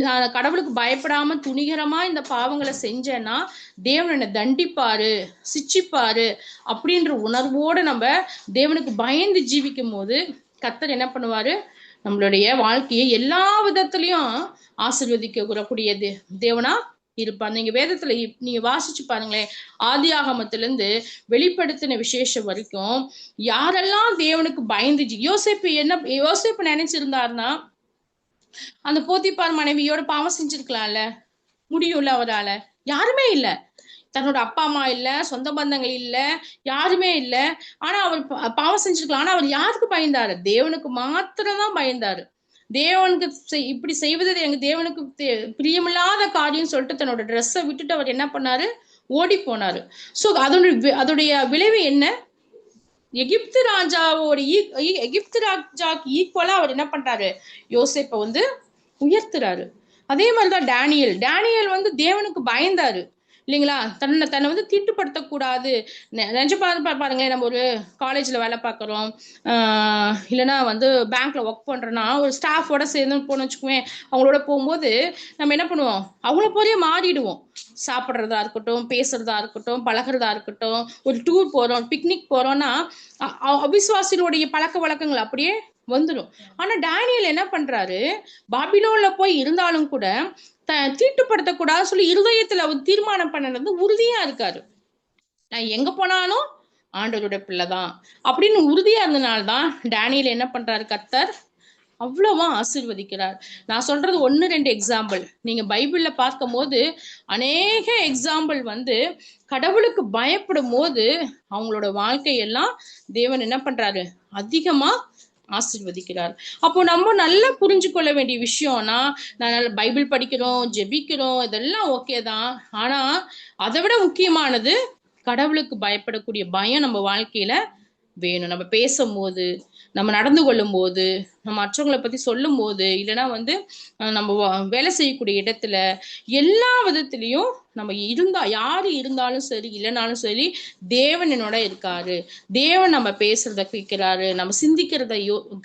நான் கடவுளுக்கு பயப்படாம துணிகரமா இந்த பாவங்களை செஞ்சேன்னா தேவன் என்னை தண்டிப்பாரு, சிச்சிப்பாரு அப்படின்ற உணர்வோட நம்ம தேவனுக்கு பயந்து ஜீவிக்கும் போது கர்த்தர் என்ன பண்ணுவாரு, நம்மளுடைய வாழ்க்கையை எல்லா விதத்திலையும் ஆசீர்வதிக்கக்கூடிய தேவனா இருப்பார். நீங்க வேதத்துல நீங்க வாசிச்சு பாருங்களேன், ஆதி ஆகமத்திலிருந்து வெளிப்படுத்தின விசேஷம் வரைக்கும் யாரெல்லாம் தேவனுக்கு பயந்து யோசேப்பு நினைச்சிருந்தாருன்னா அந்த போத்திபார் மனைவியோட பாவம் செஞ்சிருக்கலாம்ல, முடியும்ல அவரால? யாருமே இல்ல, தன்னோட அப்பா அம்மா இல்ல, சொந்த பந்தங்கள் இல்ல, யாருமே இல்ல. ஆனா அவர் பாவம் செஞ்சிருக்கலாம். ஆனா அவர் யாருக்கு பயந்தாரு? தேவனுக்கு மாத்திரம்தான் பயந்தாரு. தேவனுக்கு இப்படி செய்வது எங்க தேவனுக்கு பிரியமில்லாத காரியம் சொல்லிட்டு தன்னோட ட்ரெஸ்ஸை விட்டுட்டு அவர் என்ன பண்ணாரு, ஓடி போனாரு. சோ அதோடைய விளைவு என்ன? எகிப்து ராஜாக்கு ஈக்குவலா அவர் என்ன பண்றாரு, யோசேப்பை வந்து உயர்த்துறாரு. அதே மாதிரிதான் டேனியல் வந்து தேவனுக்கு பயந்தாரு இல்லைங்களா. தன்னை வந்து தீட்டுப்படுத்தக்கூடாது. நினைச்சு பாருங்களேன், நம்ம ஒரு காலேஜ்ல வேலை பார்க்குறோம், இல்லைன்னா வந்து பேங்க்ல ஒர்க் பண்றோம்னா ஒரு ஸ்டாஃபோட சேர்ந்து போனோம்னு வச்சுக்குவேன். அவங்களோட போகும்போது நம்ம என்ன பண்ணுவோம், அவங்கள போலயே மாறிடுவோம். சாப்பிட்றதா இருக்கட்டும், பேசுறதா இருக்கட்டும், பழகிறதா இருக்கட்டும், ஒரு டூர் போறோம், பிக்னிக் போறோம்னா அவிசுவாசிகளுடைய பழக்க வழக்கங்கள் அப்படியே வந்துடும். ஆனா டேனியல் என்ன பண்றாரு, பாபிலோன்ல போய் இருந்தாலும் கூட தீட்டுப்படுத்தக்கூடாது சொல்லி இருதயத்துல அவர் தீர்மானம் பண்ணது உறுதியா இருக்காரு. நான் எங்க போனாலும் ஆண்டவருடைய பிள்ளைதான் அப்படின்னு உறுதியா இருந்தனால்தான் டேனியல் என்ன பண்றாரு, கர்த்தர் அவ்வளவா ஆசீர்வதிக்கிறார். நான் சொல்றது 1-2 எக்ஸாம்பிள். நீங்க பைபிள்ல பார்க்கும் போது அநேக எக்ஸாம்பிள் வந்து கடவுளுக்கு பயப்படும் போது அவங்களோட வாழ்க்கையெல்லாம் தேவன் என்ன பண்றாரு, அதிகமா ஆசீர்வதிக்கிறார். அப்போ நம்ம நல்லா புரிஞ்சு கொள்ள வேண்டிய விஷயம்னா, நான் பைபிள் படிக்கிறோம், ஜெபிக்கிறோம், இதெல்லாம் ஓகே தான். ஆனா அதை விட முக்கியமானது கடவுளுக்கு பயப்படக்கூடிய பயம் நம்ம வாழ்க்கையில வேணும். நம்ம பேசும்போது, நம்ம நடந்து கொள்ளும் போது, நம்ம மற்றவங்களை பத்தி சொல்லும் போது, இல்லைன்னா வந்து நம்ம வேலை செய்யக்கூடிய இடத்துல எல்லா விதத்திலையும் நம்ம இருந்தா யாரு இருந்தாலும் சரி இல்லைனாலும் சரி தேவன் என்னோட இருக்காரு, தேவன் நம்ம பேசுறத கேட்கிறாரு, நம்ம சிந்திக்கிறத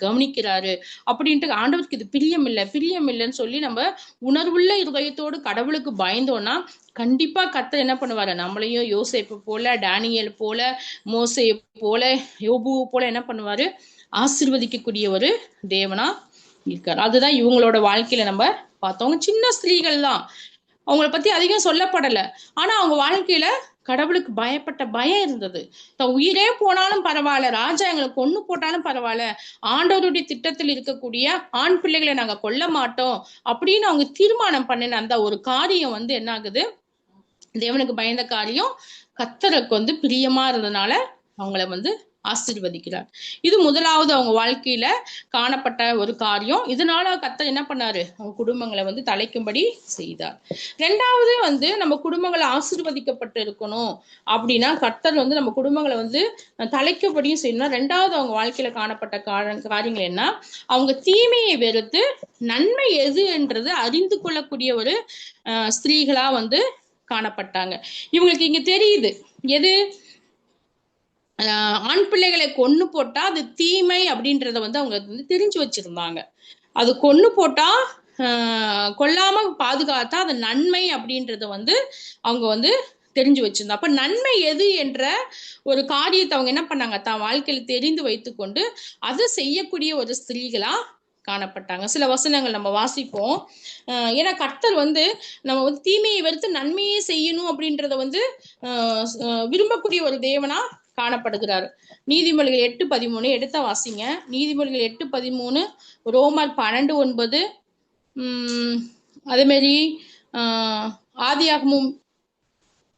கவனிக்கிறாரு அப்படின்ட்டு ஆண்டவருக்கு இது பிரியம் இல்லை பிரியம் இல்லைன்னு சொல்லி நம்ம உணர்வுள்ள இருதயத்தோடு கடவுளுக்கு பயந்தோம்னா கண்டிப்பா கர்த்தர் என்ன பண்ணுவாரு, நம்மளையும் யோசேப்பு போல, டேனியல் போல, மோசே போல, யோபு போல என்ன பண்ணுவாரு, ஆசீர்வதிக்கக்கூடிய ஒரு தேவனா இருக்காரு. அதுதான் இவங்களோட வாழ்க்கையில நம்ம பார்த்தவங்க. சின்ன ஸ்திரீகள் தான், அவங்கள பத்தி அதிகம் சொல்லப்படல. ஆனா அவங்க வாழ்க்கையில கடவுளுக்கு பயப்பட்ட பயம் இருந்தது. உயிரே போனாலும் பரவாயில்ல, ராஜா எங்களை கொன்னு போட்டாலும் பரவாயில்ல, ஆண்டவருடைய திட்டத்தில் இருக்கக்கூடிய ஆண் பிள்ளைகளை நாங்க கொல்ல மாட்டோம் அப்படின்னு அவங்க தீர்மானம் பண்ணின அந்த ஒரு காரியம் வந்து என்ன ஆகுது, தேவனுக்கு பயந்த காரியம் கர்த்தருக்கு வந்து பிரியமா இருந்ததுனால அவங்கள வந்து ஆசீர்வதிக்கிறார். இது முதலாவது அவங்க வாழ்க்கையில காணப்பட்ட ஒரு காரியம். இதனால கர்த்தர் என்ன பண்ணாரு, அவங்க குடும்பங்களை வந்து தலைக்கும்படி செய்தார். ரெண்டாவது வந்து நம்ம குடும்பங்களை ஆசீர்வதிக்கப்பட்டு இருக்கணும் அப்படின்னா கர்த்தர் வந்து நம்ம குடும்பங்களை வந்து தலைக்கும்படியும் செய்யணும். ரெண்டாவது அவங்க வாழ்க்கையில காணப்பட்ட காரியங்கள் என்ன, அவங்க தீமையை வெறுத்து நன்மை எது என்றது அறிந்து கொள்ளக்கூடிய ஒரு ஸ்திரீகளா வந்து காணப்பட்டாங்க. இவங்களுக்கு இங்க தெரியுது எது, ஆண் பிள்ளைகளை கொன்னு போட்டா அது தீமை அப்படின்றத வந்து அவங்க வந்து தெரிஞ்சு வச்சிருந்தாங்க. அது கொன்னு போட்டா கொல்லாம பாதுகாத்தா அது நன்மை அப்படின்றத வந்து அவங்க வந்து தெரிஞ்சு வச்சிருந்தா. அப்ப நன்மை எது என்ற ஒரு காரியத்தை அவங்க என்ன பண்ணாங்க, தான் வாழ்க்கையில தெரிந்து வைத்துக்கொண்டு அதை செய்யக்கூடிய ஒரு ஸ்திரீகளா காணப்பட்டாங்க. சில வசனங்கள் நம்ம வாசிப்போம். ஏன்னா கர்த்தர் வந்து நம்ம வந்து தீமையை வெறுத்து நன்மையே செய்யணும் அப்படின்றத வந்து விரும்பக்கூடிய ஒரு தேவனா காணப்படுகிறார். நீதிமொழிகள் 8:13 எடுத்த வாசிங்க. நீதிமொழிகள் 8:13, ரோமர் 12:9, அதே மாதிரி ஆதியாகமம்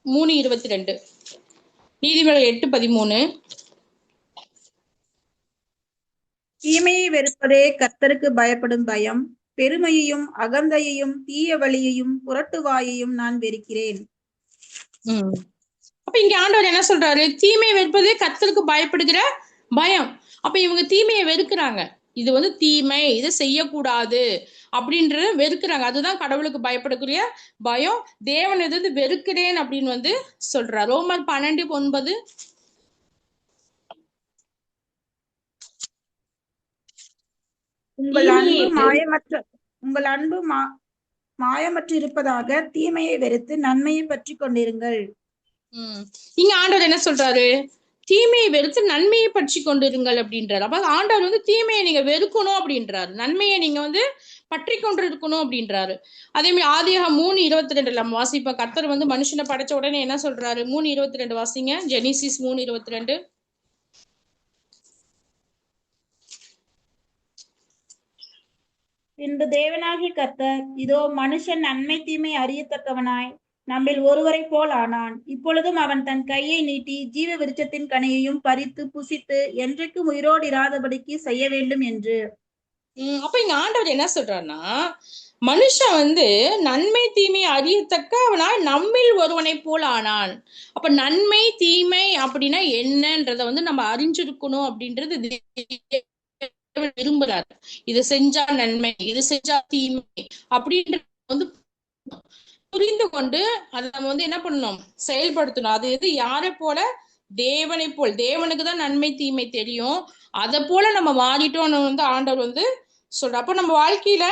3:22. நீதிமொழிகள் 8:13.
தீமையை வெறுப்பதே கர்த்தருக்கு பயப்படும் பயம், பெருமையையும் அகந்தையையும் தீய வழியையும் புரட்டுவாயையும் நான் வெறுக்கிறேன்.
அப்ப இங்க ஆண்டவர் என்ன சொல்றாரு, தீமையை வெறுப்பதே கர்த்தருக்கு பயப்படுகிற பயம். அப்ப இவங்க தீமையை வெறுக்கிறாங்க, இது வந்து தீமை, இதை செய்யக்கூடாது அப்படின்றத வெறுக்கிறாங்க. அதுதான் கடவுளுக்கு பயப்படக்கூடிய பயம். தேவன் எது வெறுக்கிறேன் அப்படின்னு வந்து சொல்றார். ரோமர் 12:9.
உங்கள் அன்பு மாயமற்று இருப்பதாக தீமையை வெறுத்து நன்மையை பற்றி கொண்டிருங்கள்.
இங்க ஆண்டவர் என்ன சொல்றாரு, தீமையை வெறுத்து நன்மையை பற்றி கொண்டிருங்கள் அப்படின்றாரு. அப்ப ஆண்டவர் வந்து தீமையை நீங்க வெறுக்கணும் அப்படின்றாரு, நன்மையை நீங்க வந்து பற்றி கொண்டு இருக்கணும் அப்படின்றாரு. அதே மாதிரி ஆதியாகமம் 3:22 நம்ம வாசிப்போம். கர்த்தர் வந்து மனுஷனை படைச்ச உடனே என்ன சொல்றாரு, 3:22 வாசிங்க. ஜெனிசிஸ் 3:22.
பின்பு தேவனாகிய கர்த்தர், இதோ மனுஷன் நன்மை தீமை அறியத்தக்கவனாய் நம்மில் ஒருவரை போல் ஆனான். இப்பொழுதும் அவன் தன் கையை நீட்டி ஜீவ விருட்சத்தின் கனியையும் பறித்து புசித்து என்றைக்கும் உயிரோடு இராதபடிக்கு செய்ய வேண்டும் என்று.
அப்ப இங்க ஆண்டவர் என்ன சொல்றாருன்னா, மனுஷன் வந்து நன்மை தீமை அறியத்தக்கவனாய் நம்மில் ஒருவனை போல் ஆனான். அப்ப நன்மை தீமை அப்படின்னா என்னன்றத வந்து நம்ம அறிஞ்சிருக்கணும் அப்படின்றது விரும்புறாரு. இது செஞ்சா நன்மை, இது செஞ்சா தீமை அப்படின்றது வந்து புரிந்து கொண்டு அதை நம்ம வந்து என்ன பண்ணணும், செயல்படுத்தணும். அது எது, யாரை போல, தேவனை போல். தேவனுக்கு தான் நன்மை தீமை தெரியும், அதை போல நம்ம மாறிட்டோம்னு வந்து ஆண்டவர் வந்து சொல்ற. அப்ப நம்ம வாழ்க்கையில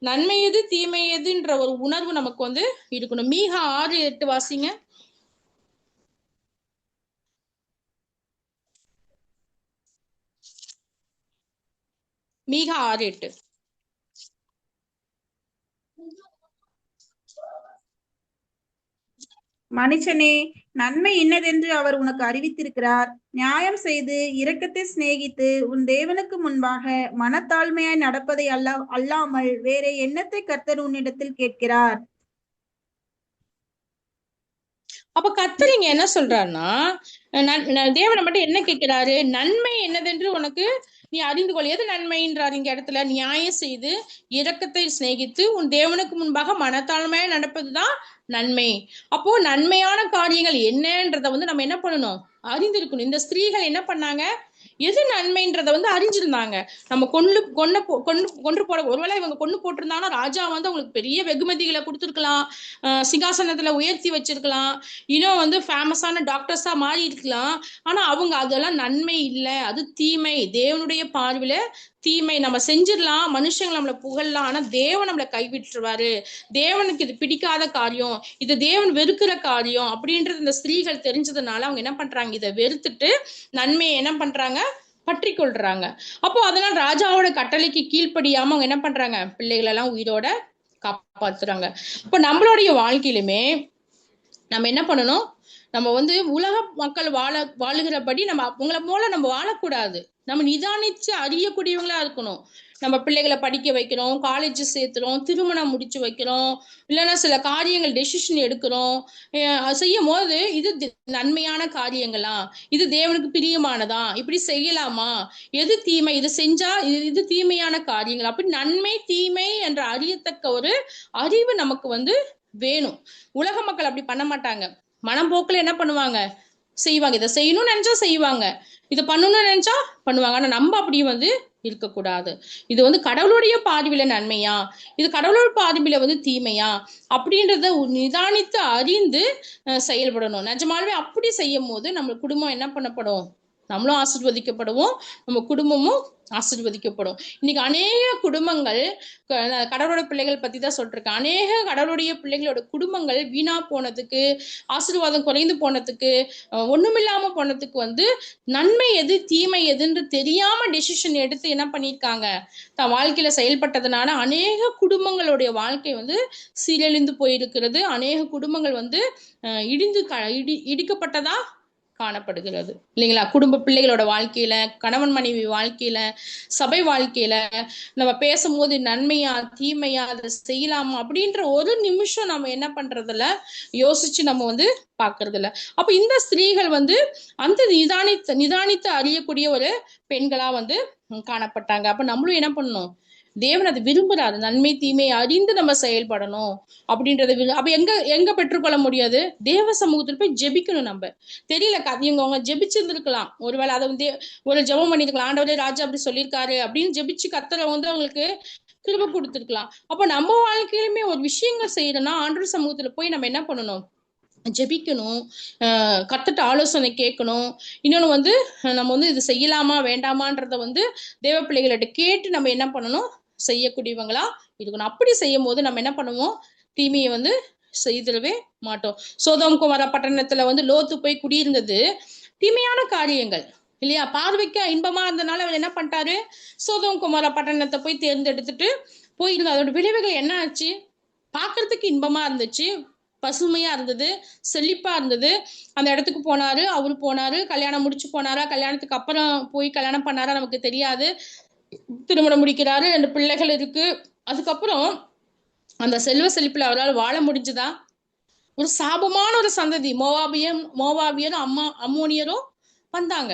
நன்மை எது தீமை எதுன்ற ஒரு உணர்வு நமக்கு வந்து இருக்கணும். மீகா 6:8 வாசிங்க. மீகா 6:8.
மனுஷனே, நன்மை இன்னதென்று அவர் உனக்கு அறிவித்திருக்கிறார். நியாயம் செய்து இரக்கத்தை சிநேகித்து உன் தேவனுக்கு முன்பாக மனத்தாழ்மையாய் நடப்பதை அல்லாமல் வேற எண்ணத்தை கர்த்தர் உன்னிடத்தில் கேட்கிறார்.
அப்ப கர்த்தர் இங்க என்ன சொல்றாருன்னா, தேவனை மட்டும் என்ன கேட்கிறாரு, நன்மை என்னதென்று உனக்கு நீ அறிந்து கொள். எது நன்மைன்றார் இங்க இடத்துல, நியாயம் செய்து இரக்கத்தை சிநேகித்து உன் தேவனுக்கு முன்பாக மனத்தாழ்மையா நடப்பதுதான் நன்மை. அப்போ நன்மையான காரியங்கள் என்னன்றத வந்து நம்ம என்ன பண்ணணும், அறிந்திருக்கணும். இந்த ஸ்திரீகள் என்ன பண்ணாங்க, எது நன்மைன்றத வந்து அறிஞ்சிருந்தாங்க. நம்ம கொன்று போட, ஒருவேளை இவங்க கொண்டு போட்டிருந்தாங்கன்னா ராஜா வந்து அவங்களுக்கு பெரிய வெகுமதிகளை கொடுத்துருக்கலாம், சிங்காசனத்துல உயர்த்தி வச்சிருக்கலாம், இன்னும் வந்து ஃபேமஸான டாக்டர்ஸா மாறி இருக்கலாம். ஆனா அவங்க அதெல்லாம் நன்மை இல்லை, அது தீமை, தேவனுடைய பார்வையில தீமை. நம்ம செஞ்சிடலாம், மனுஷங்க நம்மளை புகழலாம், ஆனா தேவன் நம்மளை கைவிட்டுருவாரு, தேவனுக்கு இது பிடிக்காத காரியம், இது தேவன் வெறுக்கிற காரியம் அப்படின்றது இந்த ஸ்திரீகள் தெரிஞ்சதுனால அவங்க என்ன பண்றாங்க, இதை வெறுத்துட்டு நன்மையை என்ன பண்றாங்க, பற்றி கொள்றாங்க. அப்போ அதெல்லாம் ராஜாவோட கட்டளைக்கு கீழ்ப்படியாம அவங்க என்ன பண்றாங்க, பிள்ளைகள் எல்லாம் உயிரோட காப்பாத்துறாங்க. இப்போ நம்மளுடைய வாழ்க்கையிலுமே நம்ம என்ன பண்ணணும், நம்ம வந்து உலக மக்கள் வாழுகிறபடி நம்ம அவங்கள போல நம்ம வாழக்கூடாது. நம்ம நிதானிச்சு அறியக்கூடியவங்களா இருக்கணும். நம்ம பிள்ளைகளை படிக்க வைக்கிறோம், காலேஜ் சேர்த்துறோம், திருமணம் முடிச்சு வைக்கிறோம், இல்லைன்னா சில காரியங்கள் டெசிஷன் எடுக்கிறோம். செய்யும் போது இது நன்மையான காரியங்களா, இது தேவனுக்கு பிரியமானதா, இப்படி செய்யலாமா, எது தீமை, இது செஞ்சா இது தீமையான காரியங்கள், அப்படி நன்மை தீமை என்ற அறியத்தக்க ஒரு அறிவு நமக்கு வந்து வேணும். உலக மக்கள் அப்படி பண்ண மாட்டாங்க. மனம்போக்குல என்ன பண்ணுவாங்க, செய்வாங்க. இதை செய்யணும்னு நினைச்சா செய்வாங்க, இதை பண்ணணும்னு நினைச்சா பண்ணுவாங்க. ஆனா நம்ம அப்படி வந்து இருக்கக்கூடாது. இது வந்து கடவுளுடைய பார்வையில நன்மையா, இது கடவுளோட பார்வையில வந்து தீமையா அப்படின்றத நிதானித்து அறிந்து செயல்படணும். நிஜமாலுமே அப்படி செய்யும் போது நம்ம குடும்பம் என்ன பண்ணப்படும், நம்மளும் ஆசீர்வதிக்கப்படுவோம், நம்ம குடும்பமும் ஆசீர்வதிக்கப்படும். இன்னைக்கு அநேக குடும்பங்கள், கடவுளோட பிள்ளைகள் பத்தி தான் சொல்லிருக்கேன், அநேக கடவுளுடைய பிள்ளைகளோட குடும்பங்கள் வீணா போனதுக்கு, ஆசீர்வாதம் குறைந்து போனதுக்கு, ஒண்ணுமில்லாம போனதுக்கு வந்து நன்மை எது தீமை எதுன்னு தெரியாம டெசிஷன் எடுத்து என்ன பண்ணியிருக்காங்க, தன் வாழ்க்கையில செயல்பட்டதுனால அநேக குடும்பங்களுடைய வாழ்க்கை வந்து சீரழிந்து போயிருக்கிறது. அநேக குடும்பங்கள் வந்து இடிக்கப்பட்டதா காணப்படுகிறது இல்லைங்களா. குடும்ப பிள்ளைகளோட வாழ்க்கையில, கணவன் மனைவி வாழ்க்கையில, சபை வாழ்க்கையில நம்ம பேசும்போது நன்மையா தீமையா, அதை செய்யலாமா அப்படின்ற ஒரு நிமிஷம் நம்ம என்ன பண்றதில்ல, யோசிச்சு நம்ம வந்து பாக்குறது இல்ல. அப்ப இந்த ஸ்திரீகள் வந்து அந்த நிதானித்து அறியக்கூடிய ஒரு பெண்களா வந்து காணப்பட்டாங்க. அப்ப நம்மளும் என்ன பண்ணணும், தேவன் அதை விரும்புறாரு, நன்மை தீமை அறிந்து நம்ம செயல்படணும் அப்படின்றத. அப்ப எங்க பெற்றுக்கொள்ள முடியாது, தேவ சமூகத்துல போய் ஜெபிக்கணும். நம்ம தெரியல, அவங்க ஜெபிச்சிருந்திருக்கலாம், ஒருவேளை அதை வந்து ஒரு ஜெபம் பண்ணிருக்கலாம், ஆண்டவரே ராஜா அப்படி சொல்லியிருக்காரு அப்படின்னு ஜெபிச்சு கர்த்தரை வந்து அவங்களுக்கு கிருபை கொடுத்துருக்கலாம். அப்ப நம்ம வாழ்க்கையிலுமே ஒரு விஷயங்கள் செய்யறோம்னா ஆண்டவர் சமூகத்துல போய் நம்ம என்ன பண்ணணும், ஜெபிக்கணும், கர்த்தர்ட்ட ஆலோசனை கேட்கணும். இன்னொன்னு வந்து நம்ம வந்து இது செய்யலாமா வேண்டாமான்றத வந்து தேவ பிள்ளைகள்கிட்ட கேட்டு நம்ம என்ன பண்ணணும், செய்யக்கூடியவங்களா இருக்கணும். அப்படி செய்யும் போது நம்ம என்ன பண்ணுவோம், தீமையை வந்து செய்திடவே மாட்டோம். சோதோம் குமாரா பட்டணத்துல வந்து லோத்து போய் குடியிருந்தது தீமையான காரியங்கள் இல்லையா, பார்வைக்கு இன்பமா இருந்தனால அவர் என்ன பண்ணிட்டாரு, சோதோம் குமாரா பட்டணத்தை போய் தேர்ந்தெடுத்துட்டு போயிருந்தது. அதோட விளைவுகள் என்ன ஆச்சு, பாக்குறதுக்கு இன்பமா இருந்துச்சு, பசுமையா இருந்தது, செழிப்பா இருந்தது. அந்த இடத்துக்கு போனாரு, அவரு போனாரு, கல்யாணம் முடிச்சு போனாரா, கல்யாணத்துக்கு அப்புறம் போய் கல்யாணம் பண்ணாரா நமக்கு தெரியாது, திருமணம் முடிக்கிறாரு, 2 பிள்ளைகள் இருக்கு. அதுக்கப்புறம் அந்த செல்வ செழிப்புல அவரால் வாழ முடிஞ்சுதா, ஒரு சாபமான ஒரு சந்ததி, மோவாபியரும் அம்மோனியரும் வந்தாங்க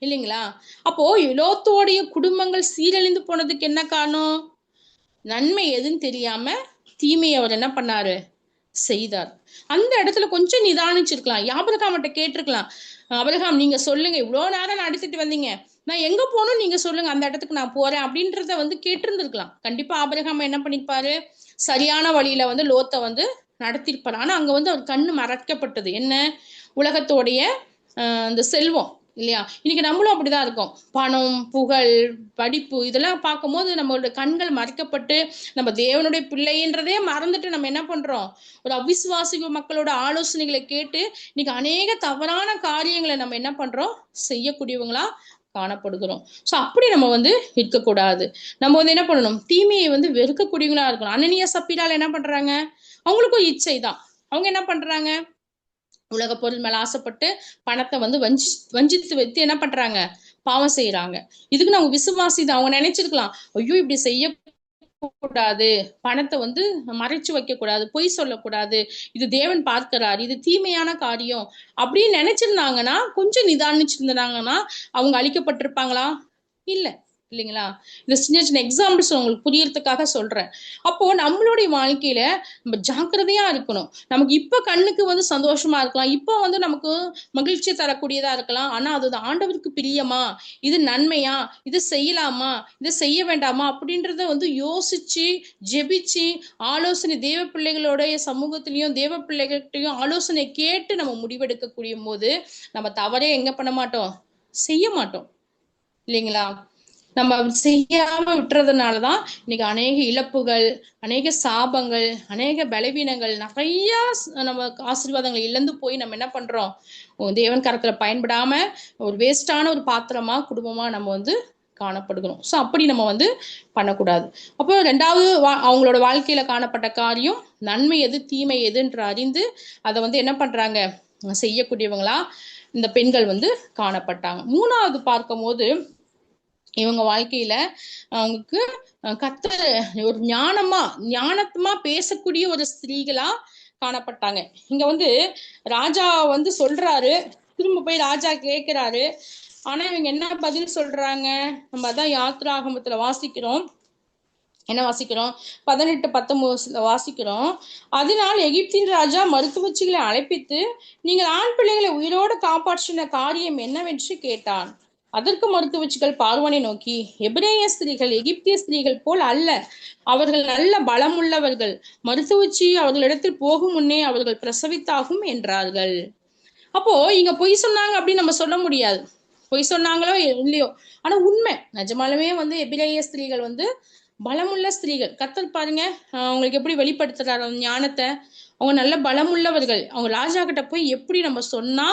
இல்லைங்களா. அப்போ லோத்தோடைய குடும்பங்கள் சீரழிந்து போனதுக்கு என்ன காரணம், நன்மை எதுன்னு தெரியாம தீமையை அவர் என்ன பண்ணாரு, செய்தார். அந்த இடத்துல கொஞ்சம் நிதானிச்சிருக்கலாம், ஆபிரகாம்கிட்ட கேட்டிருக்கலாம், ஆபிரகாம் நீங்க சொல்லுங்க, இவ்வளவு நேரம் நடத்திட்டு வந்தீங்க, நான் எங்க போகணும் நீங்க சொல்லுங்க, அந்த இடத்துக்கு நான் போறேன் அப்படின்றத வந்து கேட்டிருந்திருக்கலாம். கண்டிப்பா ஆபிரகாம் என்ன பண்ணிருப்பாரு, சரியான வழியில வந்து லோத்தை வந்து நடத்திருப்பாரு. ஆனா அங்க வந்து அவர் கண்ணு மறைக்கப்பட்டது என்ன, உலகத்தோடைய அந்த செல்வம் இல்லையா. இன்னைக்கு நம்மளும் அப்படிதான் இருக்கோம், பணம் புகழ் படிப்பு இதெல்லாம் பார்க்கும்போது நம்மளோட கண்கள் மறைக்கப்பட்டு நம்ம தேவனுடைய பிள்ளைன்றதே மறந்துட்டு நம்ம என்ன பண்றோம், ஒரு அவிசுவாசி மக்களோட ஆலோசனைகளை கேட்டு இன்னைக்கு அநேக தவறான காரியங்களை நம்ம என்ன பண்றோம், செய்யக்கூடியவங்களா காணப்படுகிறோம். சோ அப்படி நம்ம வந்து இருக்கக்கூடாது. நம்ம வந்து என்ன பண்ணணும், தீமையை வந்து வெறுக்கக்கூடியவங்களா இருக்கணும். அனனியா சப்பீரால என்ன பண்றாங்க, அவங்களுக்கும் இச்சை தான். அவங்க என்ன பண்றாங்க, உலக பொருள் மேல ஆசைப்பட்டு பணத்தை வந்து வஞ்சித்து வைத்து என்ன பண்றாங்க, பாவம் செய்யறாங்க. இதுக்கு அவங்க விசுவாசி தான், அவங்க நினைச்சிருக்கலாம், ஐயோ இப்படி செய்ய கூடாது, பணத்தை வந்து மறைச்சு வைக்க கூடாது, பொய் சொல்லக்கூடாது, இது தேவன் பார்க்கிறார், இது தீமையான காரியம் அப்படின்னு நினைச்சிருந்தாங்கன்னா, கொஞ்சம் நிதானிச்சிருந்தாங்கன்னா அவங்க அழிக்கப்பட்டிருப்பாங்களா, இல்ல இல்லைங்களா? இந்த சின்ன சின்ன எக்ஸாம்பிள்ஸ் உங்களுக்கு புரியறதுக்காக சொல்றேன். அப்போ நம்மளுடைய வாழ்க்கையில நம்ம ஜாக்கிரதையா இருக்கணும். நமக்கு இப்ப கண்ணுக்கு வந்து சந்தோஷமா இருக்கலாம். இப்ப வந்து நமக்கு மகிழ்ச்சி தரக்கூடியதா இருக்கலாம். ஆனா அது ஆண்டவருக்கு பிரியமா? இது நன்மையா? இது செய்யலாமா? இது செய்ய வேண்டாமா? அப்படின்றத வந்து யோசிச்சு, ஜெபிச்சு, ஆலோசனை தேவ பிள்ளைகளுடைய சமூகத்திலயும், தேவ பிள்ளைகள்கிட்டயும் ஆலோசனை கேட்டு நம்ம முடிவெடுக்கக்கூடிய போது, நம்ம தவறே எங்க பண்ண மாட்டோம்? செய்ய மாட்டோம். இல்லைங்களா? நம்ம செய்யாம விட்டுறதுனாலதான் இன்னைக்கு அநேக இழப்புகள், அநேக சாபங்கள், அநேக பலவீனங்கள், நிறைய நம்ம ஆசீர்வாதங்களை இழந்து போய் நம்ம என்ன பண்றோம்? தேவன் கரத்துல பயன்படாம ஒரு வேஸ்டான ஒரு பாத்திரமா, குடும்பமா நம்ம வந்து காணப்படுகிறோம். ஸோ அப்படி நம்ம வந்து பண்ணக்கூடாது. அப்போ ரெண்டாவது அவங்களோட வாழ்க்கையில காணப்பட்ட காரியம் நன்மை எது, தீமை எதுன்ற அறிந்து அதை வந்து என்ன பண்றாங்க? செய்யக்கூடியவங்களா இந்த பெண்கள் வந்து காணப்பட்டாங்க. மூணாவது பார்க்கும்போது இவங்க வாழ்க்கையில அவங்களுக்கு கர்த்தர் ஒரு ஞானமா பேசக்கூடிய ஒரு ஸ்திரீகளா காணப்பட்டாங்க. இங்க வந்து ராஜா வந்து சொல்றாரு, திரும்ப போய் ராஜா கேட்கிறாரு. ஆனா இவங்க என்ன பதில் சொல்றாங்க? நம்ம அதான் யாத்ராகமத்துல வாசிக்கிறோம். என்ன வாசிக்கிறோம்? 18-19 வாசிக்கிறோம். அதனால் எகிப்தின் ராஜா மருத்துவச்சிகளை அழைப்பித்து, நீங்கள் ஆண் பிள்ளைகளை உயிரோடு காப்பாற்றின காரியம் என்னவென்று கேட்டான். அதற்கு மருத்துவச்சிகள் பார்வோனை நோக்கி, எபிரேய ஸ்திரீகள் எகிப்திய ஸ்திரீகள் போல் அல்ல, அவர்கள் நல்ல பலமுள்ளவர்கள். மருத்துவச்சி அவர்களிடத்தில் போகும் முன்னே அவர்கள் பிரசவித்தாகும் என்றார்கள். அப்போ இங்க பொய் சொன்னாங்க அப்படின்னு நம்ம சொல்ல முடியாது. பொய் சொன்னாங்களோ இல்லையோ, ஆனா உண்மை நிஜமாலுமே வந்து எபிரேய ஸ்திரீகள் வந்து பலமுள்ள ஸ்திரீகள். கர்த்தர் பாருங்க அவங்களுக்கு எப்படி வெளிப்படுத்துறாரு ஞானத்தை. அவங்க நல்ல பலமுள்ளவர்கள். அவங்க ராஜா கிட்ட போய் எப்படி நம்ம சொன்னா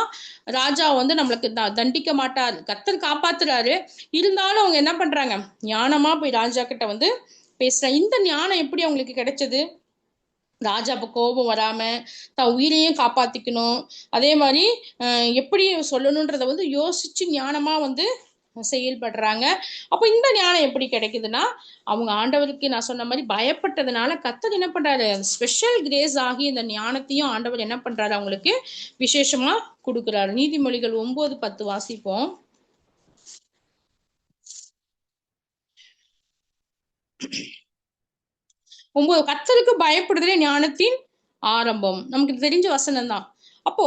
ராஜா வந்து நம்மளுக்கு தண்டிக்க மாட்டாரு, கர்த்தர் காப்பாத்துறாரு. இருந்தாலும் அவங்க என்ன பண்றாங்க? ஞானமா போய் ராஜா கிட்ட வந்து பேசுறாங்க. இந்த ஞானம் எப்படி அவங்களுக்கு கிடைச்சது? ராஜா அப்ப கோபம் வராம தான் உயிரையும் காப்பாத்திக்கணும். அதே மாதிரி எப்படி சொல்லணுன்றத வந்து யோசிச்சு ஞானமா வந்து செயல்படுறாங்க. அப்ப இந்த ஞானம் எப்படி கிடைக்குதுன்னா, அவங்க ஆண்டவருக்கு நான் சொன்ன மாதிரி பயப்பட்டதுனால கர்த்தர் என்ன பண்றாரு? ஸ்பெஷல் கிரேஸ் ஆகி இந்த ஞானத்தையும் ஆண்டவர் என்ன பண்றாரு? அவங்களுக்கு விசேஷமா கொடுக்குறாரு. நீதிமொழிகள் 9:10 வாசிப்போம். கர்த்தருக்கு பயப்படுதலே ஞானத்தின் ஆரம்பம். நமக்கு தெரிஞ்ச வசனம் தான். அப்போ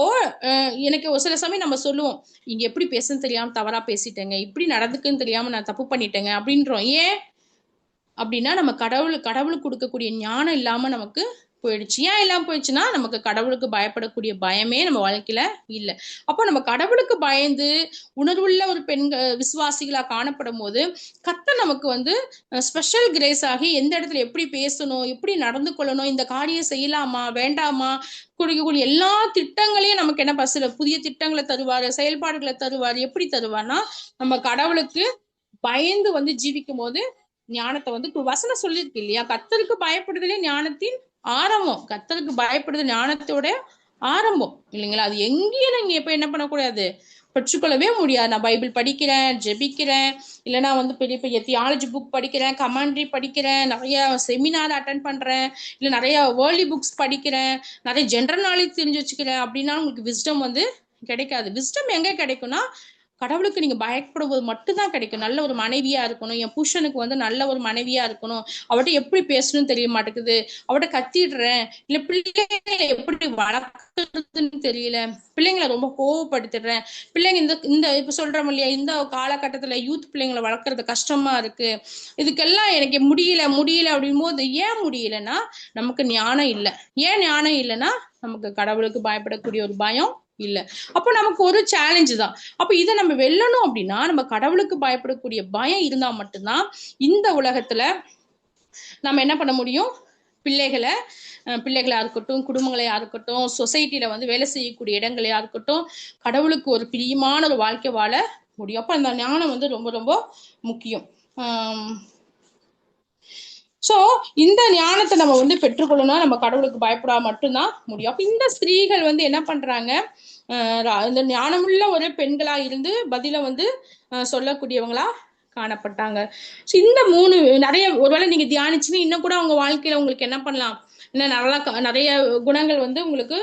எனக்கு ஒரு சில சமயம் நம்ம சொல்லுவோம், இங்க எப்படி பேசுன்னு தெரியாம தவறா பேசிட்டேங்க, இப்படி நடந்துக்குன்னு தெரியாம நான் தப்பு பண்ணிட்டேங்க அப்படின்றோம். ஏன் அப்படின்னா நம்ம கடவுளுக்கு கொடுக்கக்கூடிய ஞானம் இல்லாம நமக்கு போயிடுச்சு. ஏன் இல்லாம போயிடுச்சுன்னா, நமக்கு கடவுளுக்கு பயப்படக்கூடிய பயமே நம்ம வாழ்க்கையில இல்ல. அப்போ நம்ம கடவுளுக்கு பயந்து உணர்வுள்ள ஒரு விசுவாசிகளா காணப்படும் போது கர்த்தர் நமக்கு வந்து ஸ்பெஷல் கிரேஸ் ஆகி எந்த இடத்துல எப்படி பேசணும், எப்படி நடந்து கொள்ளணும், இந்த காரியம் செய்யலாமா வேண்டாமா, கொடுக்கக்கூடிய எல்லா திட்டங்களையும் நமக்கு என்ன பஸ்ல புதிய திட்டங்களை தருவாரு, செயல்பாடுகளை தருவாரு. எப்படி தருவார்னா, நம்ம கடவுளுக்கு பயந்து வந்து ஜீவிக்கும் போது ஞானத்தை வந்து வசனம் சொல்லிருக்கு இல்லையா? கர்த்தருக்கு பயப்படுதலே ஞானத்தின் ஆரம்பம். கர்த்தருக்கு பயப்படுதல் ஞானத்தோட ஆரம்பம் இல்லைங்களா? அது எங்கேயும் நீங்க இப்ப என்ன பண்ணக்கூடாது? பெற்றுக்கொள்ளவே முடியாது. நான் பைபிள் படிக்கிறேன், ஜெபிக்கிறேன், இல்லைன்னா வந்து பெரிய பெரிய தியாலஜி புக் படிக்கிறேன், கமாண்ட்ரி படிக்கிறேன், நிறைய செமினார் அட்டன் பண்றேன், இல்லை நிறைய வேர்ல்டி புக்ஸ் படிக்கிறேன், நிறைய ஜென்ரல் நாலேஜ் தெரிஞ்சு வச்சுக்கிறேன் அப்படின்னா உங்களுக்கு விஸ்டம் வந்து கிடைக்காது. விஸ்டம் எங்க கிடைக்கும்னா, கடவுளுக்கு நீங்க பயப்படுவது மட்டும்தான் கிடைக்கும். நல்ல ஒரு மனைவியா இருக்கணும், என் புருஷனுக்கு வந்து நல்ல ஒரு மனைவியா இருக்கணும், அவட்ட எப்படி பேசணும்னு தெரிய மாட்டேங்குது, அவட்ட கத்திடுறேன், இல்ல பிள்ளைங்களை எப்படி வளர்க்கறதுன்னு தெரியல, பிள்ளைங்களை ரொம்ப கோவப்படுத்திடுறேன், பிள்ளைங்க இந்த இப்ப சொல்றோம் இல்லையா, இந்த காலகட்டத்துல யூத் பிள்ளைங்களை வளர்க்கறது கஷ்டமா இருக்கு, இதுக்கெல்லாம் எனக்கு முடியல அப்படின் போது ஏன் முடியலன்னா, நமக்கு ஞானம் இல்லை. ஏன் ஞானம் இல்லைன்னா, நமக்கு கடவுளுக்கு பயப்படக்கூடிய ஒரு பயம் இல்ல. அப்ப நமக்கு ஒரு சேலஞ்சு தான். அப்ப இதை நம்ம வெல்லணும் அப்படின்னா, நம்ம கடவுளுக்கு பயப்படக்கூடிய பயம் இருந்தா மட்டும்தான் இந்த உலகத்துல நம்ம என்ன பண்ண முடியும்? பிள்ளைகளா இருக்கட்டும், குடும்பங்களையா இருக்கட்டும், சொசைட்டில வந்து வேலை செய்யக்கூடிய இடங்களையா இருக்கட்டும், கடவுளுக்கு ஒரு பிரியமான ஒரு வாழ்க்கை வாழ முடியும். அப்ப அந்த ஞானம் வந்து ரொம்ப ரொம்ப முக்கியம். சோ இந்த ஞானத்தை நம்ம வந்து பெற்றுக்கொள்ளணும், நம்ம கடவுளுக்கு பயப்படாம மட்டும்தான் முடியும். அப்ப இந்த ஸ்திரீகள் வந்து என்ன பண்றாங்க? இந்த ஞானமுள்ள ஒரு பெண்களா இருந்து பதில வந்து சொல்லக்கூடியவங்களா காணப்பட்டாங்க. இந்த 3 நிறைய ஒருவேளை நீங்க தியானிச்சுன்னு இன்னும் கூட அவங்க வாழ்க்கையில உங்களுக்கு என்ன பண்ணலாம், இன்னும் நிறைய குணங்கள் வந்து உங்களுக்கு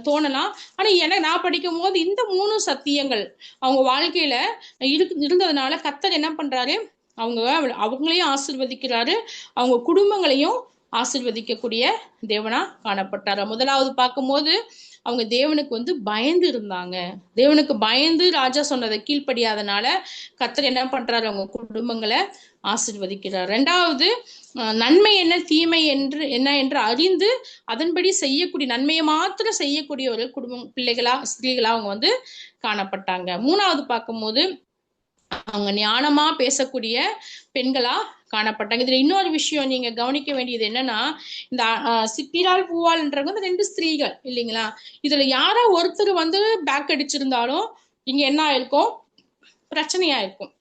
தோணலாம். ஆனா எனக்கு நான் படிக்கும் போது இந்த 3 சத்தியங்கள் அவங்க வாழ்க்கையில இருந்ததுனால கர்த்தர் என்ன பண்றாரு? அவங்களையும் ஆசீர்வதிக்கிறாரு, அவங்க குடும்பங்களையும் ஆசீர்வதிக்கக்கூடிய தேவனா காணப்பட்டாரு. முதலாவது பார்க்கும்போது அவங்க தேவனுக்கு வந்து பயந்து இருந்தாங்க. தேவனுக்கு பயந்து ராஜா சொன்னதை கீழ்ப்படியாதனால கர்த்தர் என்ன பண்றாரு, அவங்க குடும்பங்களை ஆசீர்வதிக்கிறார். ரெண்டாவது, நன்மை என்ன தீமை என்ன என்று அறிந்து அதன்படி செய்யக்கூடிய, நன்மையை மாத்திரம் செய்யக்கூடிய ஒரு குடும்பம், பிள்ளைகளா ஸ்திரீகளா அவங்க வந்து காணப்பட்டாங்க. மூணாவது பார்க்கும்போது அவங்க ஞானமா பேசக்கூடிய பெண்களா காணப்பட்டாங்க. இதுல இன்னொரு விஷயம் நீங்க கவனிக்க வேண்டியது என்னன்னா, இந்த சிப்பிரால் பூவால்ன்றவங்க இந்த 2 ஸ்திரீகள் இல்லைங்களா, இதுல யாரோ ஒருத்தர் வந்து பேக் அடிச்சிருந்தாலும் இங்க என்ன ஆயிருக்கும், பிரச்சனையா இருக்கும்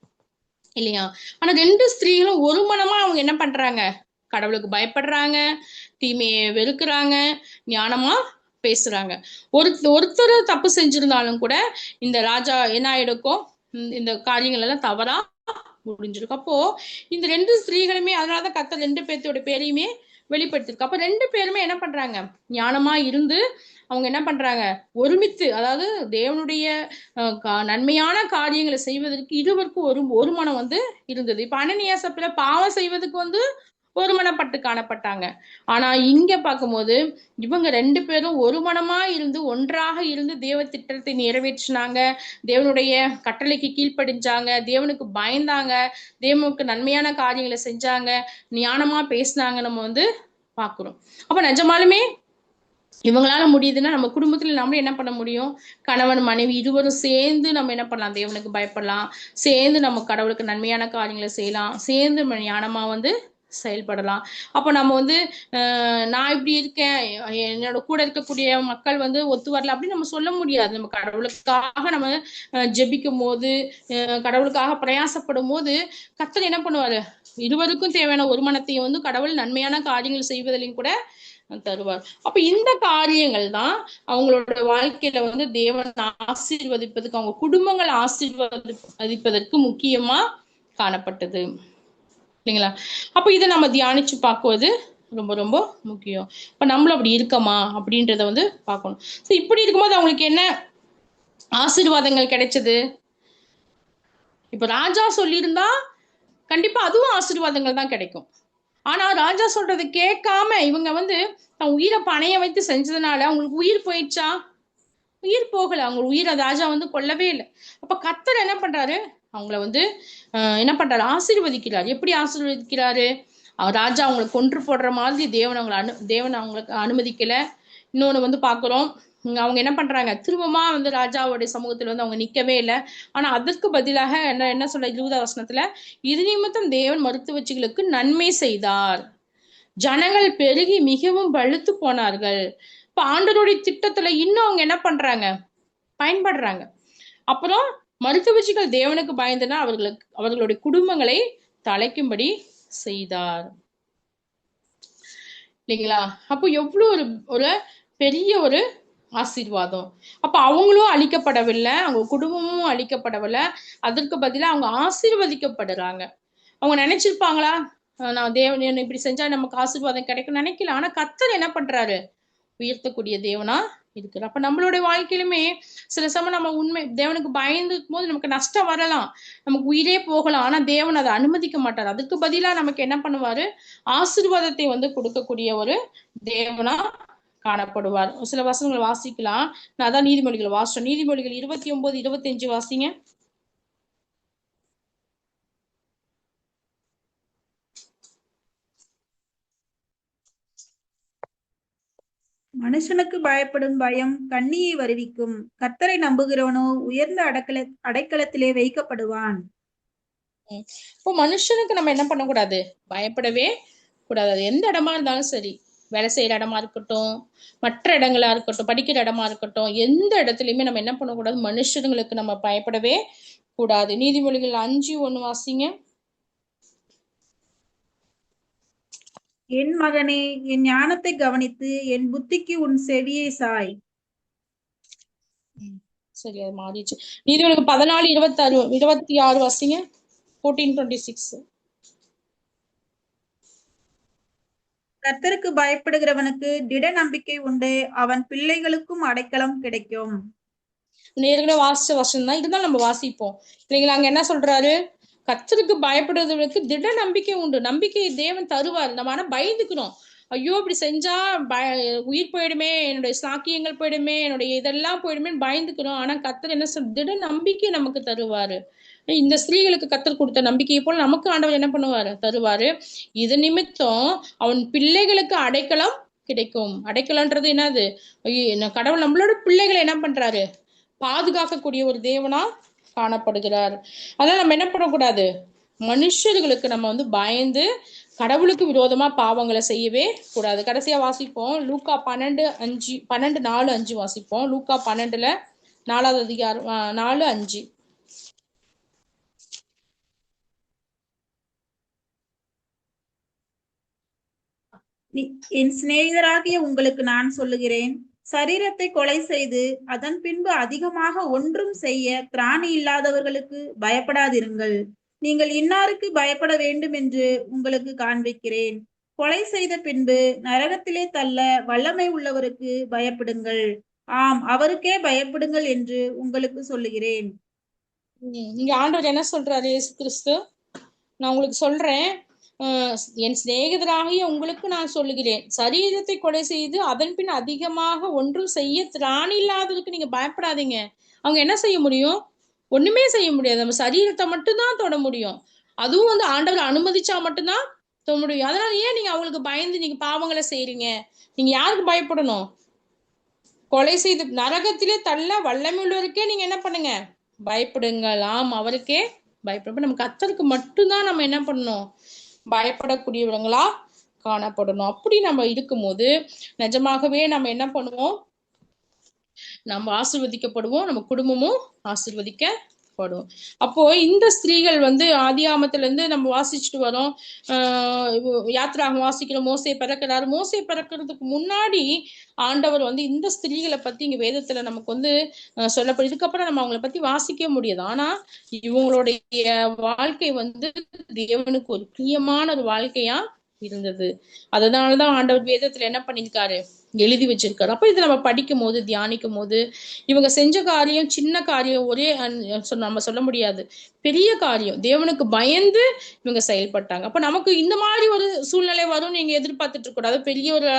இல்லையா. ஆனா 2 ஸ்திரீகளும் ஒரு மனமா அவங்க என்ன பண்றாங்க, கடவுளுக்கு பயப்படுறாங்க, தீமையை வெறுக்கிறாங்க, ஞானமா பேசுறாங்க. ஒருத்தர் தப்பு செஞ்சிருந்தாலும் கூட இந்த ராஜா என்ன ஆயிடுக்கும், இந்த காரியங்கள் எல்லாம் தவறா முடிஞ்சிருக்கும். அப்போ இந்த 2 ஸ்திரீகளுமே, அதனாலதான் கர்த்தர் 2 பேர்த்தோட பேரையுமே வெளிப்படுத்திருக்கு. அப்ப 2 பேருமே என்ன பண்றாங்க, ஞானமா இருந்து அவங்க என்ன பண்றாங்க, ஒருமித்து, அதாவது தேவனுடைய நன்மையான காரியங்களை செய்வதற்கு இருவருக்கும் ஒரு மனம் வந்து இருந்தது. இப்ப அனனியா சப்பீரா பாவம் செய்வதற்கு வந்து ஒரு மனப்பட்டு காணப்பட்டாங்க. ஆனா இங்க பார்க்கும்போது இவங்க 2 பேரும் ஒரு மனமா இருந்து ஒன்றாக இருந்து தேவ திட்டத்தை நிறைவேற்றினாங்க, தேவனுடைய கட்டளைக்கு கீழ்ப்படிஞ்சாங்க, தேவனுக்கு பயந்தாங்க, தேவனுக்கு நன்மையான காரியங்களை செஞ்சாங்க, ஞானமா பேசினாங்க நம்ம வந்து பாக்குறோம். அப்ப நிஜமாலுமே இவங்களால முடியுதுன்னா நம்ம குடும்பத்துல நம்மளும் என்ன பண்ண முடியும், கணவன் மனைவி இருவரும் சேர்ந்து நம்ம என்ன பண்ணலாம், தேவனுக்கு பயப்படலாம், சேர்ந்து நம்ம கடவுளுக்கு நன்மையான காரியங்களை செய்யலாம், சேர்ந்து நம்ம ஞானமா வந்து செயல்படலாம். அப்ப நம்ம வந்து நான் இப்படி இருக்கேன், என்னோட கூட இருக்கக்கூடிய மக்கள் வந்து ஒத்து வரல அப்படின்னு நம்ம சொல்ல முடியாது. நம்ம கடவுளுக்காக நம்ம ஜெபிக்கும் போது, கடவுளுக்காக பிரயாசப்படும் போது கர்த்தர் என்ன பண்ணுவாரு, இருவருக்கும் தேவையான ஒரு மனத்தையும் வந்து கடவுள் நன்மையான காரியங்கள் செய்வதிலையும் கூட தருவார். அப்ப இந்த காரியங்கள் தான் அவங்களோட வாழ்க்கையில வந்து தேவன் ஆசீர்வதிப்பதற்கு, அவங்க குடும்பங்களை ஆசீர்வதிப்பதற்கு முக்கியமா காணப்பட்டது இல்லைங்களா. அப்ப இதை நம்ம தியானிச்சு பார்க்குவது ரொம்ப ரொம்ப முக்கியம். இப்ப நம்மளும் அப்படி இருக்கமா அப்படின்றத வந்து பார்க்கணும். இப்படி இருக்கும்போது அவங்களுக்கு என்ன ஆசீர்வாதங்கள் கிடைச்சது, இப்ப ராஜா சொல்லியிருந்தா கண்டிப்பா அதுவும் ஆசீர்வாதங்கள் தான் கிடைக்கும். ஆனா ராஜா சொல்றது கேட்காம இவங்க வந்து தன் உயிரை பணைய வைத்து செஞ்சதுனால அவங்களுக்கு உயிர் போயிடுச்சா, உயிர் போகல. அவங்க உயிரை ராஜா வந்து கொல்லவே இல்லை. அப்ப கர்த்தர் என்ன பண்றாரு, அவங்கள வந்து என்ன பண்றாரு, ஆசீர்வதிக்கிறார். எப்படி ஆசீர்வதிக்கிறாரு, ராஜா அவங்களை கொன்று போடுற மாதிரி தேவன் அவங்களுக்கு அனுமதிக்கல. இன்னொன்னு வந்து பாக்குறோம், அவங்க என்ன பண்றாங்க, திரும்பமா வந்து ராஜாவுடைய சமூகத்துல வந்து அவங்க நிக்கவே இல்லை. ஆனா அதற்கு பதிலாக என்ன சொல்ல 20ஆம் வசனத்துல, இது நிமித்தம் தேவன் மருத்துவச்சிகளுக்கு நன்மை செய்தார், ஜனங்கள் பெருகி மிகவும் பழுத்து போனார்கள். இப்ப ஆண்டவருடைய திட்டத்துல இன்னும் அவங்க என்ன பண்றாங்க, பயன்படுறாங்க. அப்புறம் மருத்துவச்சிகள் தேவனுக்கு பயந்துனா அவர்களுடைய குடும்பங்களை தலைக்கும்படி செய்தார் இல்லைங்களா. அப்போ எவ்வளவு ஒரு பெரிய ஒரு ஆசீர்வாதம். அப்ப அவங்களும் அழிக்கப்படவில்லை, அவங்க குடும்பமும் அழிக்கப்படவில்லை, அதற்கு பதிலாக அவங்க ஆசீர்வதிக்கப்படுறாங்க. அவங்க நினைச்சிருப்பாங்களா, நான் தேவன் இப்படி செஞ்சா நமக்கு ஆசீர்வாதம் கிடைக்கும் நினைக்கல. ஆனா கர்த்தர் என்ன பண்றாரு, உயர்த்தக்கூடிய தேவனா இருக்கிறார். அப்ப நம்மளுடைய வாழ்க்கையிலுமே சில சமயம் நம்ம உண்மை தேவனுக்கு பயந்து போது நமக்கு நஷ்டம் வரலாம், நமக்கு உயிரே போகலாம். ஆனா தேவன் அதை அனுமதிக்க மாட்டார். அதுக்கு பதிலா நமக்கு என்ன பண்ணுவாரு, ஆசீர்வாதத்தை வந்து கொடுக்கக்கூடிய ஒரு தேவனா காணப்படுவார். சில வசனங்களை வாசிக்கலாம். நான் அதான் நீதிமொழிகளை வாசிச்சோம். நீதிமொழிகள் 29, 25 வாசிங்க.
மனுஷனுக்கு பயப்படும் பயம் கண்ணியை வருவிக்கும், கர்த்தரை நம்புகிறவனோ உயர்ந்த அடைக்கலத்திலே வைக்கப்படுவான்.
இப்போ மனுஷனுக்கு நம்ம என்ன பண்ணக்கூடாது, பயப்படவே கூடாது. அது எந்த இடமா இருந்தாலும் சரி, வேலை செய்யற இடமா இருக்கட்டும், மற்ற இடங்களா இருக்கட்டும், படிக்கிற இடமா இருக்கட்டும், எந்த இடத்துலயுமே நம்ம என்ன பண்ணக்கூடாது, மனுஷங்களுக்கு நம்ம பயப்படவே கூடாது. நீதிமொழிகள் 5:1 வாசிங்க.
என் மகனே, என் ஞானத்தை கவனித்து என் புத்திக்கு உன் செவியை சாய்.
சரி, அது மாறிடுச்சு. நீதிமொழிகள் 14:26 வாசிங்க. 14:26.
கர்த்தருக்கு பயப்படுகிறவனுக்கு திட நம்பிக்கை உண்டு, அவன் பிள்ளைகளுக்கும் அடைக்கலம் கிடைக்கும்.
ஏற்கனவே வாசிச்ச வருஷம் தான், இருந்தாலும் நம்ம வாசிப்போம் இல்லைங்களா. அங்க என்ன சொல்றாரு, கர்த்தருக்கு பயப்படுறவர்களுக்கு திட நம்பிக்கை உண்டு. நம்பிக்கை தேவன் தருவார். நம்ம ஆனா பயந்துக்கணும். ஐயோ இப்படி செஞ்சா உயிர் போயிடுமே, என்னுடைய சாக்கியங்கள் போயிடுமே, என்னுடைய இதெல்லாம் போயிடுமே பயந்துக்கணும். ஆனா கர்த்தர் என்ன சொல் திட நம்பிக்கை நமக்கு தருவாரு. இந்த ஸ்திரீகளுக்கு கர்த்தர் கொடுத்த நம்பிக்கையை போல நமக்கு ஆண்டவர் என்ன பண்ணுவாரு தருவாரு. இது நிமித்தம் அவன் பிள்ளைகளுக்கு அடைக்கலம் கிடைக்கும். அடைக்கலன்றது என்னது? கடவுள் நம்மளோட பிள்ளைகளை என்ன பண்றாரு? பாதுகாக்கக்கூடிய ஒரு தேவனா காணப்படுகிறார். அதனால நம்ம என்ன பண்ணக்கூடாது? மனுஷர்களுக்கு நம்ம வந்து பயந்து கடவுளுக்கு விரோதமா பாவங்களை செய்யவே கூடாது. கடைசியா வாசிப்போம் லூக்கா 12:4-5 வாசிப்போம். லூக்கா 12ல 4வது அதிகாரம் 4:5.
என் சிநேகிதராகிய உங்களுக்கு நான் சொல்லுகிறேன், சரீரத்தை கொலை செய்து அதன் பின்பு அதிகமாக ஒன்றும் செய்ய திராணி இல்லாதவர்களுக்கு பயப்படாதிருங்கள். நீங்கள் இன்னாருக்கு பயப்பட வேண்டும் என்று உங்களுக்கு காண்பிக்கிறேன். கொலை செய்த பின்பு நரகத்திலே தள்ள வல்லமை உள்ளவருக்கு பயப்படுங்கள். ஆம், அவருக்கே பயப்படுங்கள் என்று உங்களுக்கு சொல்லுகிறேன்.
இங்க ஆண்டவர் என்ன சொல்றாரு? இயேசு கிறிஸ்து, நான் உங்களுக்கு சொல்றேன், என் சிநேகிதராகிய உங்களுக்கு நான் சொல்லுகிறேன், சரீரத்தை கொலை செய்து அதன் பின் அதிகமாக ஒன்றும் செய்ய திராணி இல்லாததுக்கு நீங்க பயப்படாதீங்க. அவங்க என்ன செய்ய முடியும்? ஒண்ணுமே செய்ய முடியாது. நம்ம சரீரத்தை மட்டும்தான் தொட முடியும். அதுவும் வந்து ஆண்டவர் அனுமதிச்சா மட்டும்தான் தொட முடியும். அதனால ஏன் நீங்க அவங்களுக்கு பயந்து நீங்க பாவங்களை செய்றீங்க? நீங்க யாருக்கு பயப்படணும்? கொலை செய்து நரகத்திலே தள்ள வல்லமை உள்ளவருக்கே நீங்க என்ன பண்ணுங்க? பயப்படுங்கள். ஆம், அவருக்கே பயப்பட. நம்ம கர்த்தருக்கு மட்டும்தான் நம்ம என்ன பண்ணணும்? பயப்படக்கூடியவங்களா காணப்படணும். அப்படி நம்ம இருக்கும்போது நிஜமாகவே நம்ம என்ன பண்ணுவோம்? நம்ம ஆசீர்வதிக்கப்படுவோம், நம்ம குடும்பமும் ஆசீர்வதிக்கப்படும். அப்போ இந்த ஸ்திரீகள் வந்து ஆதியாமத்துல இருந்து நம்ம வாசிச்சுட்டு வரோம். யாத்திராகம் வாசிக்கிறோம். மோசே பிறக்கிறாரு. மோசே பிறக்கிறதுக்கு முன்னாடி ஆண்டவர் வந்து இந்த ஸ்திரீகளை பத்தி இங்க வேதத்துல நமக்கு வந்து சொல்லப்படும். இதுக்கப்புறம் நம்ம அவங்களை பத்தி வாசிக்க முடியாது. ஆனா இவங்களுடைய வாழ்க்கை வந்து தேவனுக்கு ஒரு பிரியமான ஒரு வாழ்க்கையா இருந்தது. அதனாலதான் ஆண்டவர் வேதத்துல என்ன பண்ணிருக்காரு? எழுதி வச்சிருக்காரு. அப்ப இதை நம்ம படிக்கும் போது தியானிக்கும் போது இவங்க செஞ்ச காரியம் சின்ன காரியம் ஒரே நம்ம சொல்ல முடியாது. பெரிய காரியம். தேவனுக்கு பயந்து இவங்க செயல்பட்டாங்க. அப்ப நமக்கு இந்த மாதிரி ஒரு சூழ்நிலை வரும் நீங்க எதிர்பார்த்துட்டு இருக்க கூடாது. பெரிய ஒரு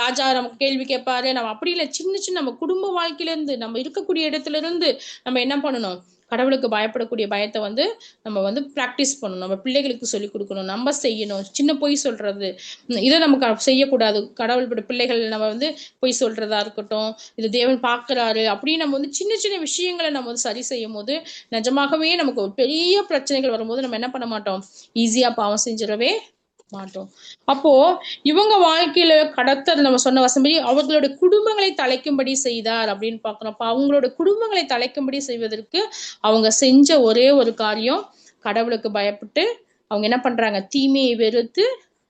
ராஜா நமக்கு கேள்வி கேட்பாரு. நம்ம அப்படி இல்லை. சின்ன சின்ன நம்ம குடும்ப வாழ்க்கையில இருந்து நம்ம இருக்கக்கூடிய இடத்துல இருந்து நம்ம என்ன பண்ணணும்? கடவுளுக்கு பயப்படக்கூடிய பயத்தை வந்து நம்ம வந்து பிராக்டிஸ் பண்ணணும். நம்ம பிள்ளைகளுக்கு சொல்லிக் கொடுக்கணும். நம்ம செய்யணும். சின்ன பொய் சொல்றது இதை நமக்கு செய்யக்கூடாது. கடவுள் பிள்ளைகள் நம்ம வந்து பொய் சொல்றதா இருக்கட்டும், இது தேவன் பார்க்கிறாரு அப்படின்னு நம்ம வந்து சின்ன சின்ன விஷயங்களை நம்ம வந்து சரி செய்யும் போது நிஜமாகவே நமக்கு ஒரு பெரிய பிரச்சனைகள் வரும்போது நம்ம என்ன பண்ண மாட்டோம்? ஈஸியா பாவம் செஞ்சிடவே மாட்டோம். அப்போ இவங்க வாழ்க்கையில கடத்தல் நம்ம சொன்ன வசம்படி அவர்களுடைய குடும்பங்களை தலைக்கும்படி செய்தார் அப்படின்னு பாக்குறோம். அப்ப அவங்களோட குடும்பங்களை தலைக்கும்படி செய்வதற்கு அவங்க செஞ்ச ஒரே ஒரு காரியம், கடவுளுக்கு பயப்பட்டு அவங்க என்ன பண்றாங்க? தீமையை வெறுத்து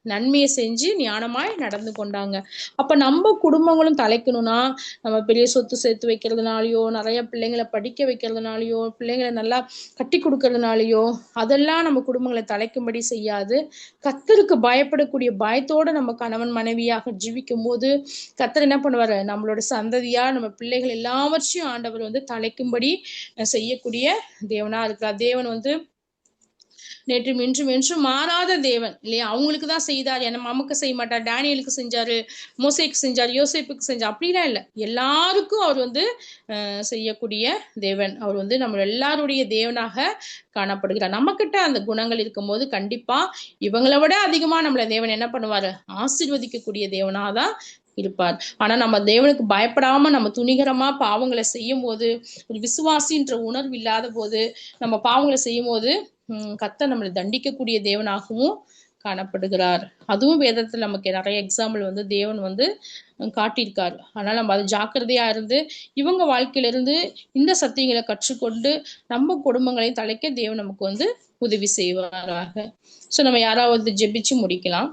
நன்மையை செஞ்சு ஞானமாய் நடந்து கொண்டாங்க. அப்ப நம்ம குடும்பங்களும் தலைக்கணும்னா நம்ம பெரிய சொத்து சேர்த்து வைக்கிறதுனாலயோ, நிறைய பிள்ளைங்களை படிக்க வைக்கிறதுனாலயோ, பிள்ளைங்களை நல்லா கட்டி கொடுக்கறதுனாலயோ அதெல்லாம் நம்ம குடும்பங்களை தலைக்கும்படி செய்யாது. கர்த்தருக்கு பயப்படக்கூடிய பயத்தோட நம்ம கணவன் மனைவியாக ஜீவிக்கும் போது கர்த்தர் என்ன பண்ணுவாரு? நம்மளோட சந்ததியா நம்ம பிள்ளைகள் எல்லாவற்றையும் ஆண்டவர் வந்து தலைக்கும்படி செய்யக்கூடிய தேவனா இருக்கிறார். தேவன் வந்து நேற்றும் இன்றும் என்றும் மாறாத தேவன் இல்லையா? அவங்களுக்கு தான் செய்தார், நமக்கு செய்ய மாட்டார். டேனியலுக்கு செஞ்சாரு, மோசேக்கு செஞ்சாரு, யோசேப்புக்கு செஞ்சார், அப்படிலாம் இல்லை. எல்லாருக்கும் அவர் வந்து செய்யக்கூடிய தேவன். அவர் வந்து நம்ம எல்லாருடைய தேவனாக காணப்படுகிறார். நம்ம கிட்ட அந்த குணங்கள் இருக்கும்போது கண்டிப்பா இவங்களை விட அதிகமா நம்மள தேவன் என்ன பண்ணுவாரு? ஆசீர்வதிக்கக்கூடிய தேவனாதான் இருப்பார். ஆனா நம்ம தேவனுக்கு பயப்படாம நம்ம துணிகரமா பாவங்களை செய்யும் போது, ஒரு விசுவாசின்ற உணர்வு இல்லாத போது நம்ம பாவங்களை செய்யும் போது கர்த்தர் நம்மளை தண்டிக்கக்கூடிய தேவனாகவும் காணப்படுகிறார். அதுவும் வேதத்துல நமக்கு நிறைய எக்ஸாம்பிள் வந்து தேவன் வந்து காட்டியிருக்காரு. அதனால நம்ம அது ஜாக்கிரதையா இருந்து இவங்க வாழ்க்கையில இருந்து இந்த சத்தியங்களை கற்றுக்கொண்டு நம்ம குடும்பங்களையும் தலைக்க தேவன் நமக்கு வந்து உதவி செய்வாராக. சோ நம்ம யாராவது ஜெபிச்சு முடிக்கலாம்.